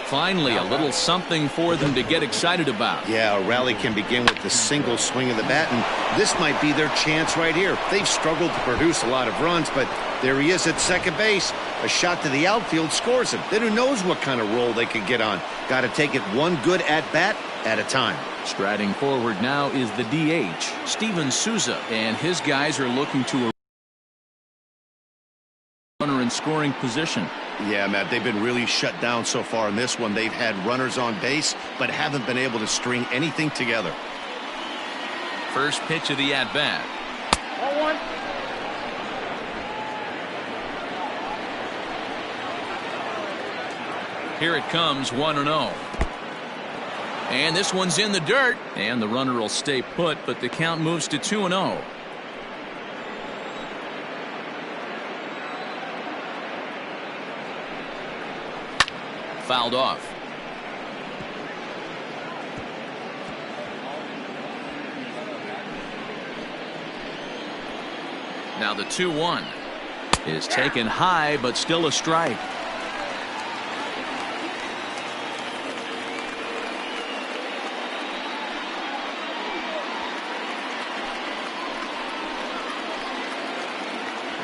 Finally, a little something for them to get excited about. Yeah, a rally can begin with the single swing of the bat, and this might be their chance right here. They've struggled to produce a lot of runs, but there he is at second base. A shot to the outfield scores him. Then who knows what kind of roll they could get on. Got to take it one good at-bat at a time. Striding forward now is the DH, Steven Souza, and his guys are looking to a runner in scoring position. Yeah, Matt, they've been really shut down so far in this one. They've had runners on base, but haven't been able to string anything together. First pitch of the at-bat. 0-1. Here it comes, 1-0. And this one's in the dirt, and the runner will stay put, but the count moves to 2-0. Fouled off. Now the 2-1 is taken high, but still a strike.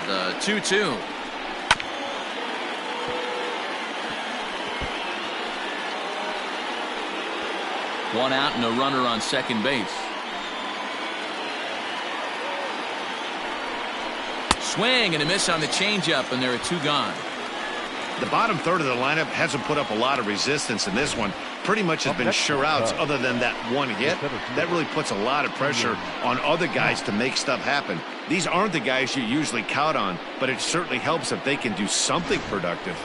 The 2-2. One out and a runner on second base. Swing and a miss on the changeup, and there are two gone. The bottom third of the lineup hasn't put up a lot of resistance in this one. Pretty much has been sure outs other than that one hit. That really puts a lot of pressure on other guys to make stuff happen. These aren't the guys you usually count on, but it certainly helps if they can do something productive.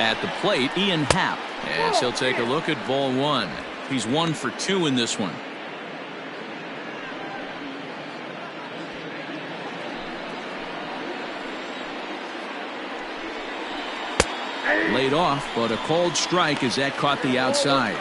At the plate, Ian Happ, as he'll take a look at ball one. He's 1 for 2 in this one. Laid off, but a cold strike as that caught the outside.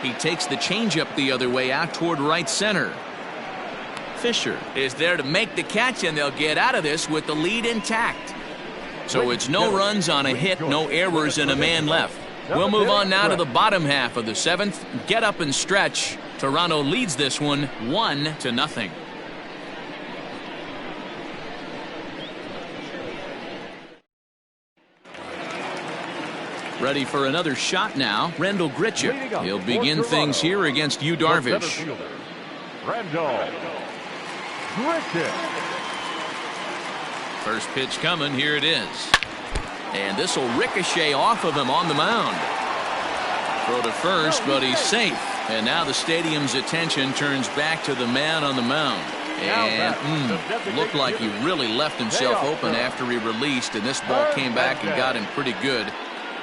He takes the changeup the other way out toward right center. Fisher is there to make the catch, and they'll get out of this with the lead intact. So it's no runs on a hit, no errors, and a man left. We'll move on now to the bottom half of the seventh. Get up and stretch. Toronto leads this one 1-0. Ready for another shot now, Rendell Grichuk. He'll begin things here against Yu Darvish. Rendell Grichuk. First pitch coming, here it is. And this will ricochet off of him on the mound. Throw to first, but he's safe. And now the stadium's attention turns back to the man on the mound. And looked like he really left himself open after he released, and this ball came back and got him pretty good.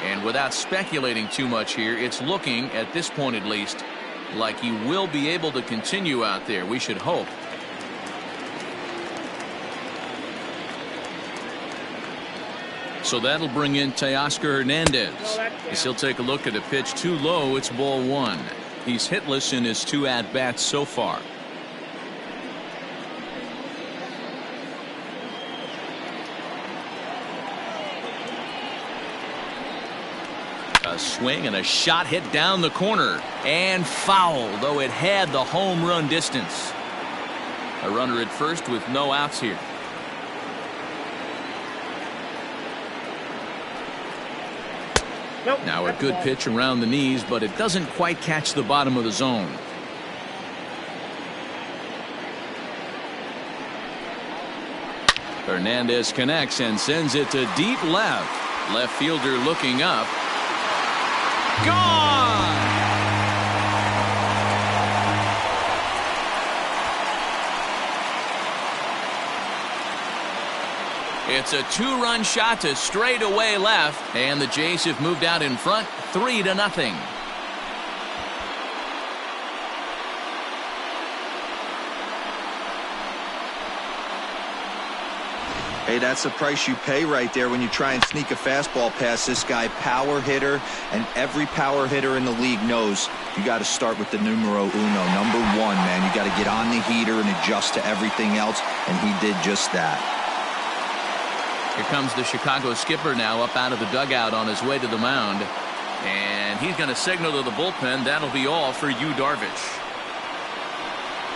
And without speculating too much here, it's looking, at this point at least, like he will be able to continue out there. We should hope. So that'll bring in Teoscar Hernandez. As he'll take a look at a pitch too low, it's ball one. He's hitless in his 2 at-bats so far. A swing and a shot hit down the corner and foul, though it had the home run distance. A runner at first with no outs here. Now a good pitch around the knees, but it doesn't quite catch the bottom of the zone. Hernandez connects and sends it to deep left. Left fielder looking up. Gone! It's a 2-run shot to straightaway left, and the Jays have moved out in front 3-0. Hey, that's the price you pay right there when you try and sneak a fastball past this guy. Power hitter, and every power hitter in the league knows you got to start with the numero uno, number 1, man. You got to get on the heater and adjust to everything else, and he did just that. Here comes the Chicago skipper now up out of the dugout on his way to the mound. And he's going to signal to the bullpen. That'll be all for Yu Darvish.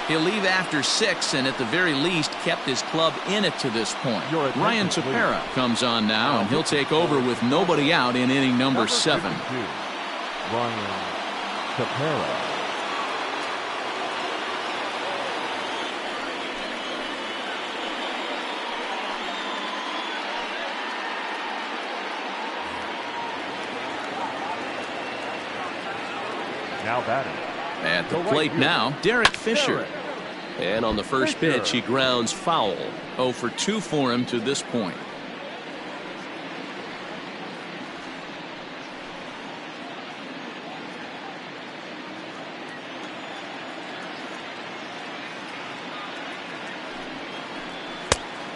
He'll leave after 6 and at the very least kept his club in it to this point. Ryan Tepera comes on now, and he'll take over with nobody out in inning number 7. Ryan Tepera. Now batting. At the plate now, Derek Fisher. And on the first pitch, he grounds foul. 0 for 2 for him to this point.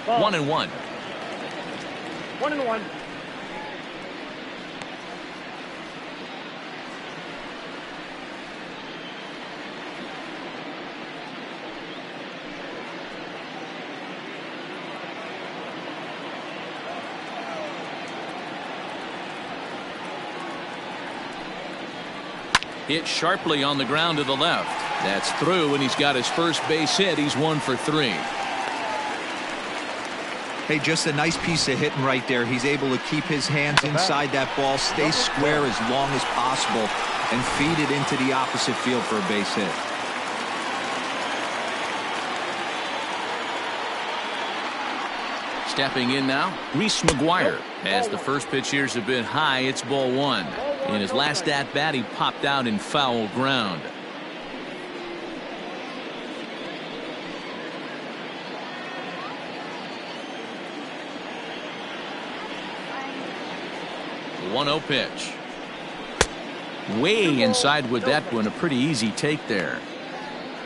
Ball. 1-1. 1-1. Hit sharply on the ground to the left. That's through, and he's got his first base hit. He's 1 for 3. Hey, just a nice piece of hitting right there. He's able to keep his hands inside that ball, stay square as long as possible, and feed it into the opposite field for a base hit. Stepping in now, Reese McGuire. As the first pitch here's a bit high, it's ball 1. In his last at-bat, he popped out in foul ground. The 1-0 pitch. Way inside with that one. A pretty easy take there.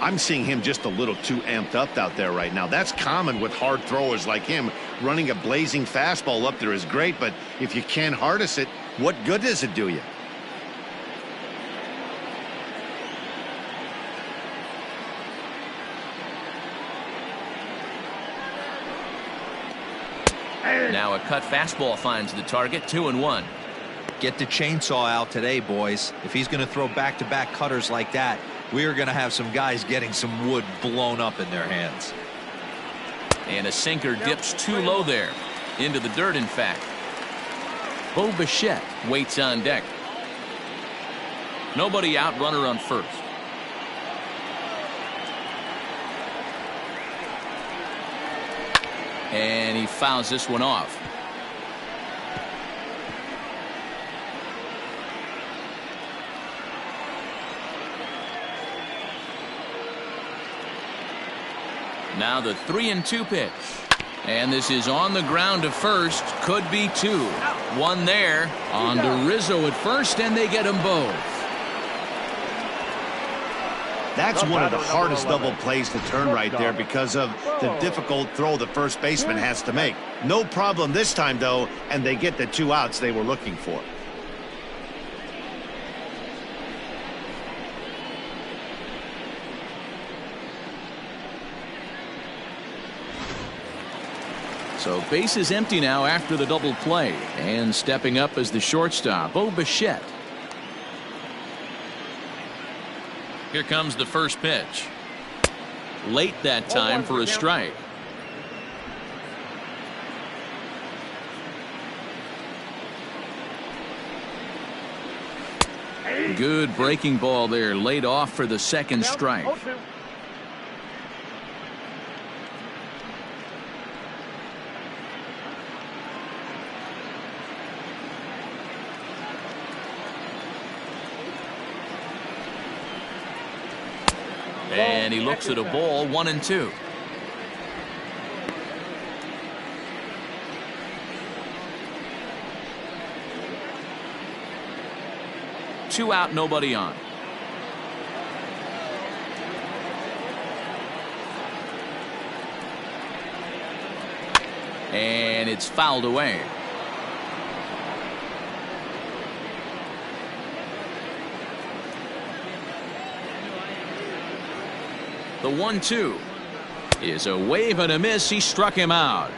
I'm seeing him just a little too amped up out there right now. That's common with hard throwers like him. Running a blazing fastball up there is great, but if you can't harness it, what good does it do you? Now a cut fastball finds the target. 2-1. Get the chainsaw out today, boys. If he's going to throw back-to-back cutters like that, we are going to have some guys getting some wood blown up in their hands. And a sinker dips too low there. Into the dirt, in fact. Bo Bichette waits on deck. Nobody out, runner on first. And he fouls this one off. Now the 3-2 pitch. And this is on the ground to first. Could be 2. 1 there. On to Rizzo at first, and they get them both. That's one of the hardest double plays to turn right there because of the difficult throw the first baseman has to make. No problem this time, though, and they get the 2 outs they were looking for. So base is empty now after the double play, and stepping up as the shortstop, Bo Bichette. Here comes the first pitch. Late that time for a strike. Good breaking ball there, laid off for the second strike. And he looks at a ball. 1-2. Two out, nobody on. And it's fouled away. The 1-2 is a wave and a miss. He struck him out.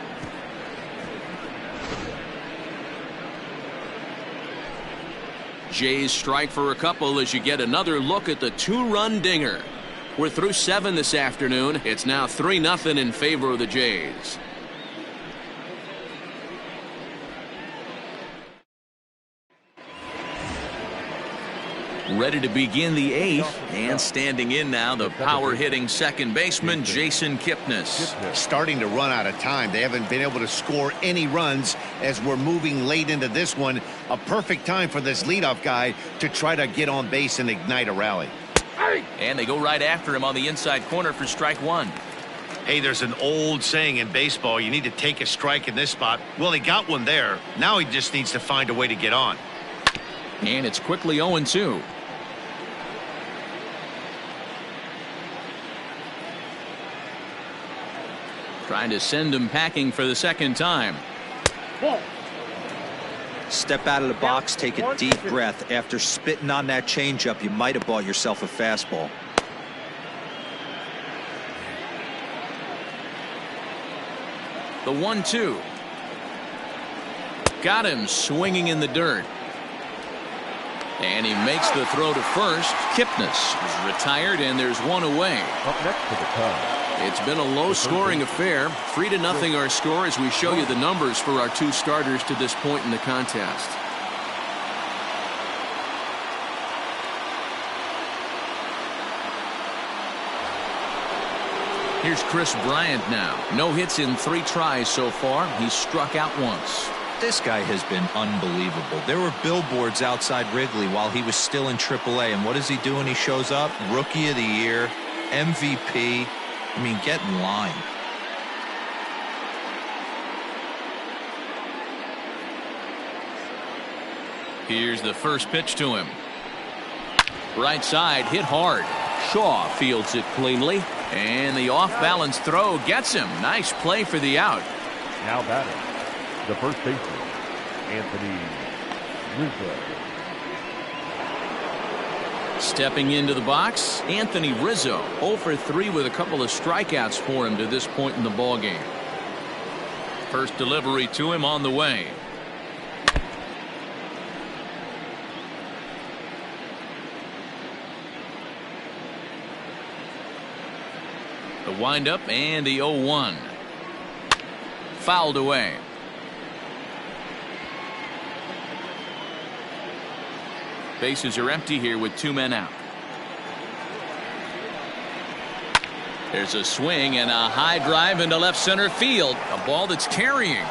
Jays strike for a couple as you get another look at the 2-run dinger. We're through 7 this afternoon. It's now 3-0 in favor of the Jays. Ready to begin the 8th, and standing in now, the power-hitting second baseman, Jason Kipnis. Starting to run out of time. They haven't been able to score any runs as we're moving late into this one. A perfect time for this leadoff guy to try to get on base and ignite a rally. And they go right after him on the inside corner for strike 1. Hey, there's an old saying in baseball, you need to take a strike in this spot. Well, he got one there. Now he just needs to find a way to get on. And it's quickly 0-2. Trying to send him packing for the second time. Step out of the box, take a deep breath. After spitting on that changeup, you might have bought yourself a fastball. The 1-2. Got him swinging in the dirt. And he makes the throw to first. Kipnis is retired, and there's one away. Up next to the Cubs. It's been a low-scoring affair. 3-0 our score as we show you the numbers for our two starters to this point in the contest. Here's Chris Bryant now. No hits in 3 tries so far. He's struck out once. This guy has been unbelievable. There were billboards outside Wrigley while he was still in AAA, and what does he do when he shows up? Rookie of the Year, MVP. I mean, get in line. Here's the first pitch to him. Right side, hit hard. Shaw fields it cleanly, and the off-balance throw gets him. Nice play for the out. Now batting, the first baseman, Anthony Rizzo. Stepping into the box, Anthony Rizzo, 0 for 3 with a couple of strikeouts for him to this point in the ballgame. First delivery to him on the way. The windup and the 0-1. Fouled away. Bases are empty here with 2 men out. There's a swing and a high drive into left center field. A ball that's carrying.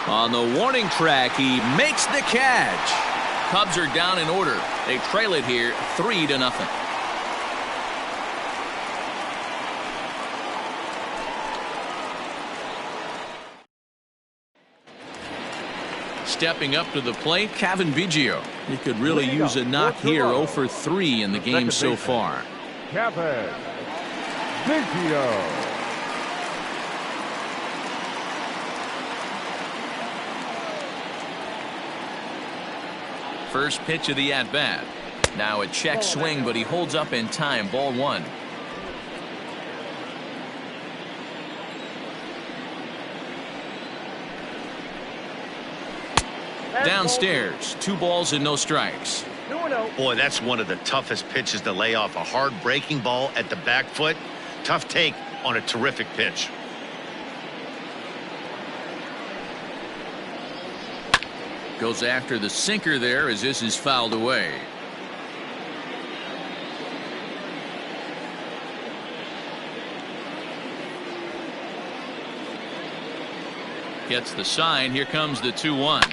On the warning track, he makes the catch. Cubs are down in order. They trail it here 3-0. Stepping up to the plate, Cavan Biggio. He could really use a knock here. 0 for 3 in the game so far. Cavan Biggio. First pitch of the at-bat. Now a check swing, but he holds up in time. Ball 1. Downstairs, 2 balls and no strikes. Boy, that's one of the toughest pitches to lay off. A hard breaking ball at the back foot. Tough take on a terrific pitch. Goes after the sinker there as this is fouled away. Gets the sign. Here comes the 2-1.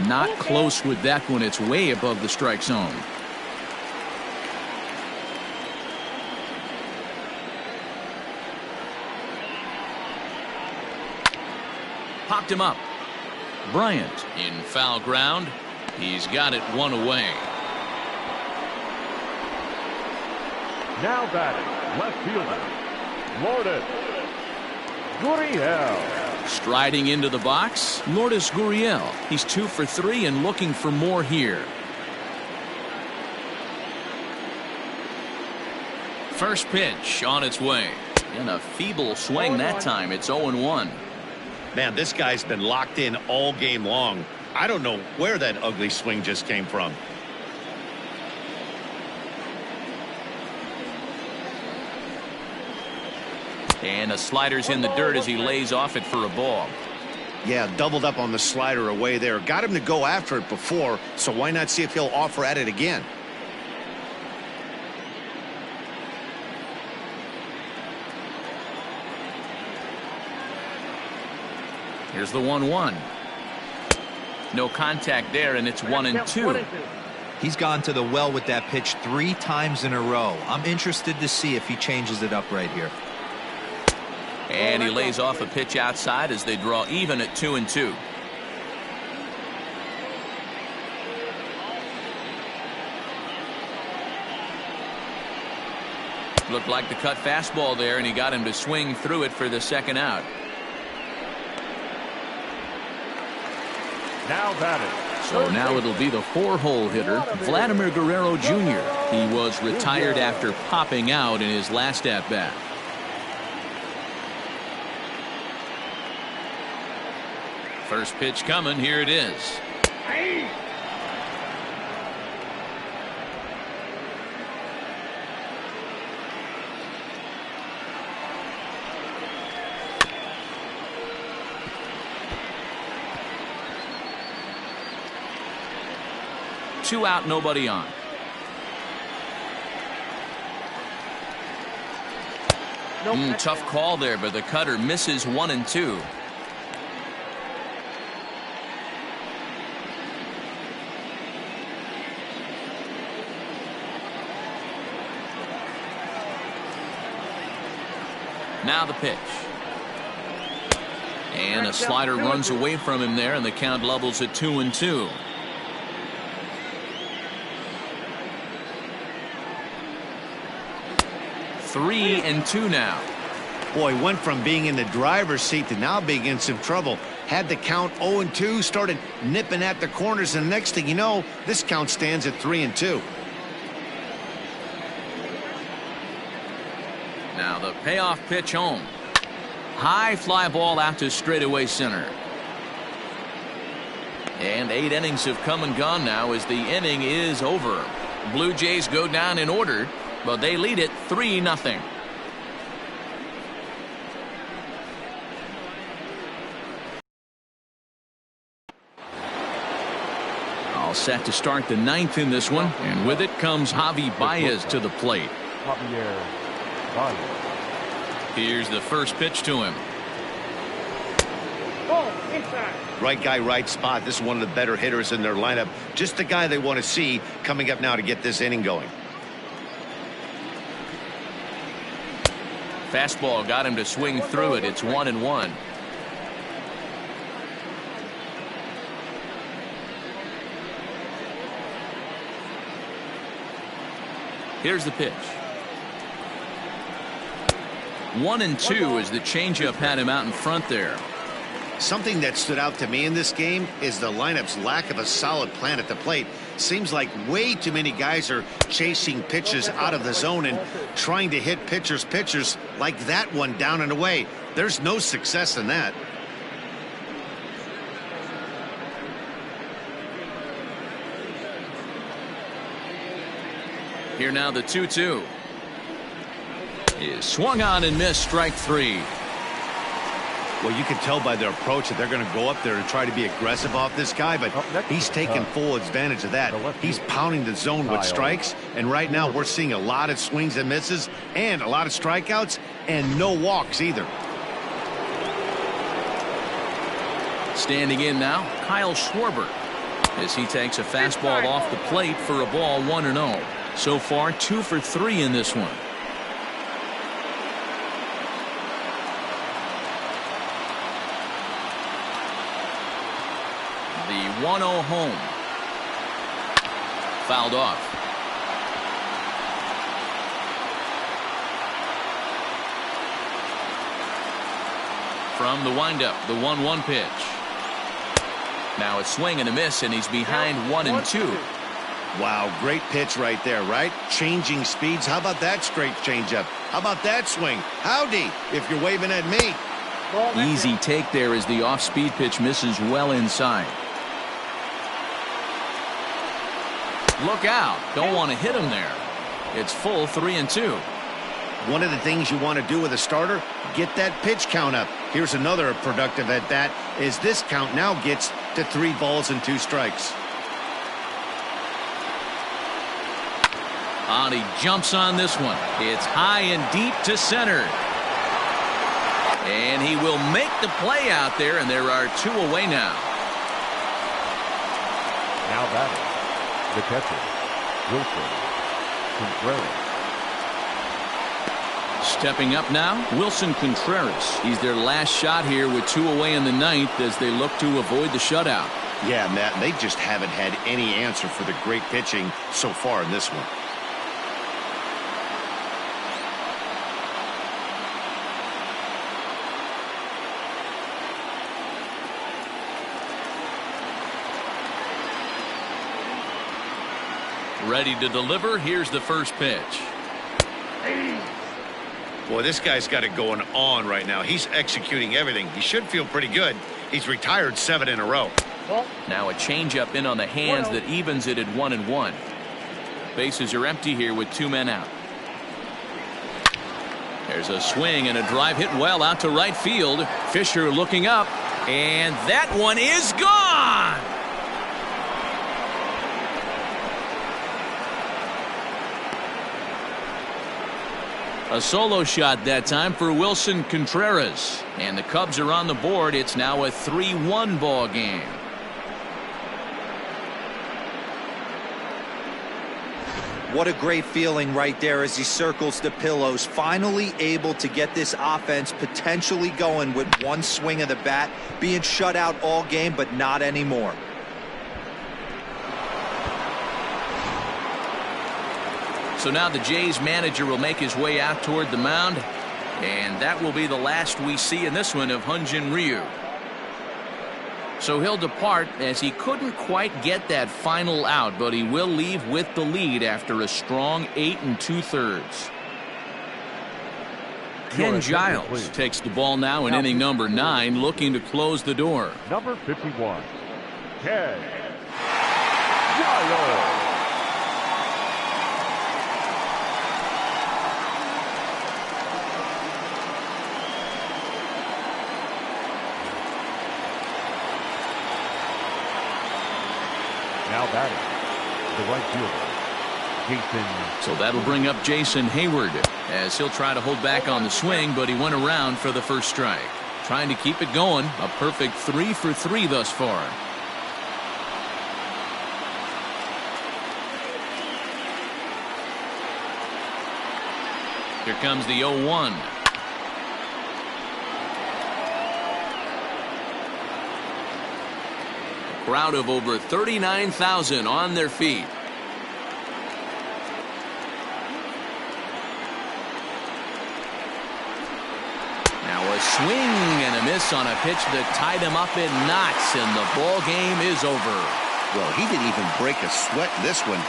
Not close with that one. It's way above the strike zone. Popped him up. Bryant in foul ground. He's got it 1 away. Now batting, left fielder, Lourdes Gurriel. Striding into the box, Lourdes Gurriel. He's 2 for 3 and looking for more here. First pitch on its way. And a feeble swing that time. It's 0-1. Man, this guy's been locked in all game long. I don't know where that ugly swing just came from. And the slider's in the dirt as he lays off it for a ball. Yeah, doubled up on the slider away there. Got him to go after it before, so why not see if he'll offer at it again? Here's the 1-1. No contact there, and it's 1-2. He's gone to the well with that pitch 3 times in a row. I'm interested to see if he changes it up right here. And he lays off a pitch outside as they draw even at 2-2. Looked like the cut fastball there, and he got him to swing through it for the second out. Now batting. So now it'll be the 4-hole hitter, Vladimir Guerrero Jr. He was retired after popping out in his last at-bat. First pitch coming. Here it is. Two out, nobody on. Tough call there, but the cutter misses 1 and 2. Now the pitch. And a slider runs away from him there, and the count levels at 2 and 2. Three and 2 now. Boy, went from being in the driver's seat to now being in some trouble. Had the count 0 and 2, started nipping at the corners, and the next thing you know, this count stands at 3 and 2. Now the payoff pitch home. High fly ball out to straightaway center. And 8 innings have come and gone now as the inning is over. Blue Jays go down in order, but they lead it 3-0. All set to start the 9th in this one, and with it comes Javi Baez to the plate. Javier Baez. Here's the first pitch to him. Right guy, right spot. This is one of the better hitters in their lineup. Just the guy they want to see coming up now to get this inning going. Fastball got him to swing through it. It's 1 and 1. Here's the pitch. 1 and 2 as the changeup had him out in front there. Something that stood out to me in this game is the lineup's lack of a solid plan at the plate. Seems like way too many guys are chasing pitches out of the zone and trying to hit pitchers like that one down and away. There's no success in that. Here now the 2-2 is swung on and missed. Strike 3. Well, you can tell by their approach that they're going to go up there and try to be aggressive off this guy, but he's taking full advantage of that. He's pounding the zone with strikes, and right now we're seeing a lot of swings and misses and a lot of strikeouts and no walks either. Standing in now, Kyle Schwarber, as he takes a fastball off the plate for a ball. 1-0. So far 2 for 3 in this one. The 1-0 home. Fouled off. From the windup, the 1-1 pitch. Now a swing and a miss, and he's behind 1 and 2. Wow, great pitch right there, right? Changing speeds. How about that straight changeup? How about that swing? Howdy, if you're waving at me. Easy take there as the off-speed pitch misses well inside. Look out. Don't want to hit him there. It's full 3 and 2. One of the things you want to do with a starter, get that pitch count up. Here's another productive at bat, is this count now gets to 3 balls and 2 strikes. And he jumps on this one. It's high and deep to center. And he will make the play out there, and there are 2 away now. Now batting, the catcher, Wilson Contreras. Stepping up now, Wilson Contreras. He's their last shot here with 2 away in the 9th as they look to avoid the shutout. Yeah, Matt, they just haven't had any answer for the great pitching so far in this one. Ready to deliver. Here's the first pitch. Boy, this guy's got it going on right now. He's executing everything. He should feel pretty good. He's retired 7 in a row. Now a changeup in on the hands that evens it at 1-1. Bases are empty here with 2 men out. There's a swing and a drive hit well out to right field. Fisher looking up, and that one is gone. A solo shot that time for Wilson Contreras, and the Cubs are on the board. It's now a 3-1 ball game. What a great feeling right there as he circles the pillows. Finally able to get this offense potentially going with one swing of the bat. Being shut out all game, but not anymore. So now the Jays manager will make his way out toward the mound, and that will be the last we see in this one of Hyun-Jin Ryu. So he'll depart as he couldn't quite get that final out, but he will leave with the lead after a strong 8 2/3. Ken Giles takes the ball now in inning number 9, looking to close the door. Number 51, Ken Giles. Now batting, the right fielder, Jason. So that'll bring up Jason Hayward as he'll try to hold back on the swing, but he went around for the first strike. Trying to keep it going. A perfect 3 for 3 thus far. Here comes the 0-1. Crowd of over 39,000 on their feet. Now a swing and a miss on a pitch that tied him up in knots, and the ball game is over. Well, he didn't even break a sweat in this one.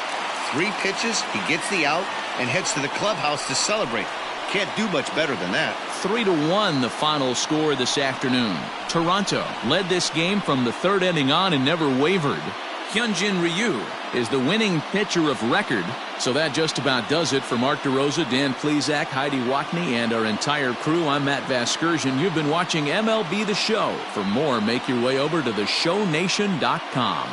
3 pitches, he gets the out and heads to the clubhouse to celebrate. Can't do much better than that. 3-1 the final score this afternoon. Toronto led this game from the 3rd inning on and never wavered. Hyun-Jin Ryu is the winning pitcher of record. So that just about does it for Mark DeRosa, Dan Plesac, Heidi Watney, and our entire crew. I'm Matt Vasgersian. You've been watching MLB The Show. For more, make your way over to theshownation.com.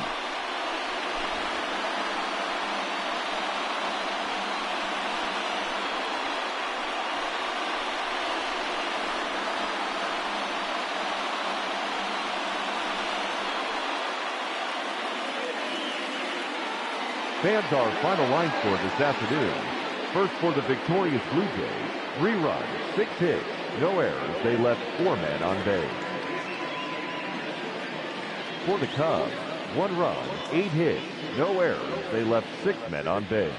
Fans, our final line score this afternoon. First for the victorious Blue Jays, 3 runs, 6 hits, no errors. They left 4 men on base. For the Cubs, 1 run, 8 hits, no errors. They left 6 men on base.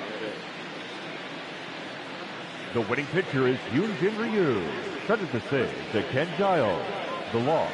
The winning pitcher is Hyun-Jin Ryu. Credit the save to Ken Giles. The loss.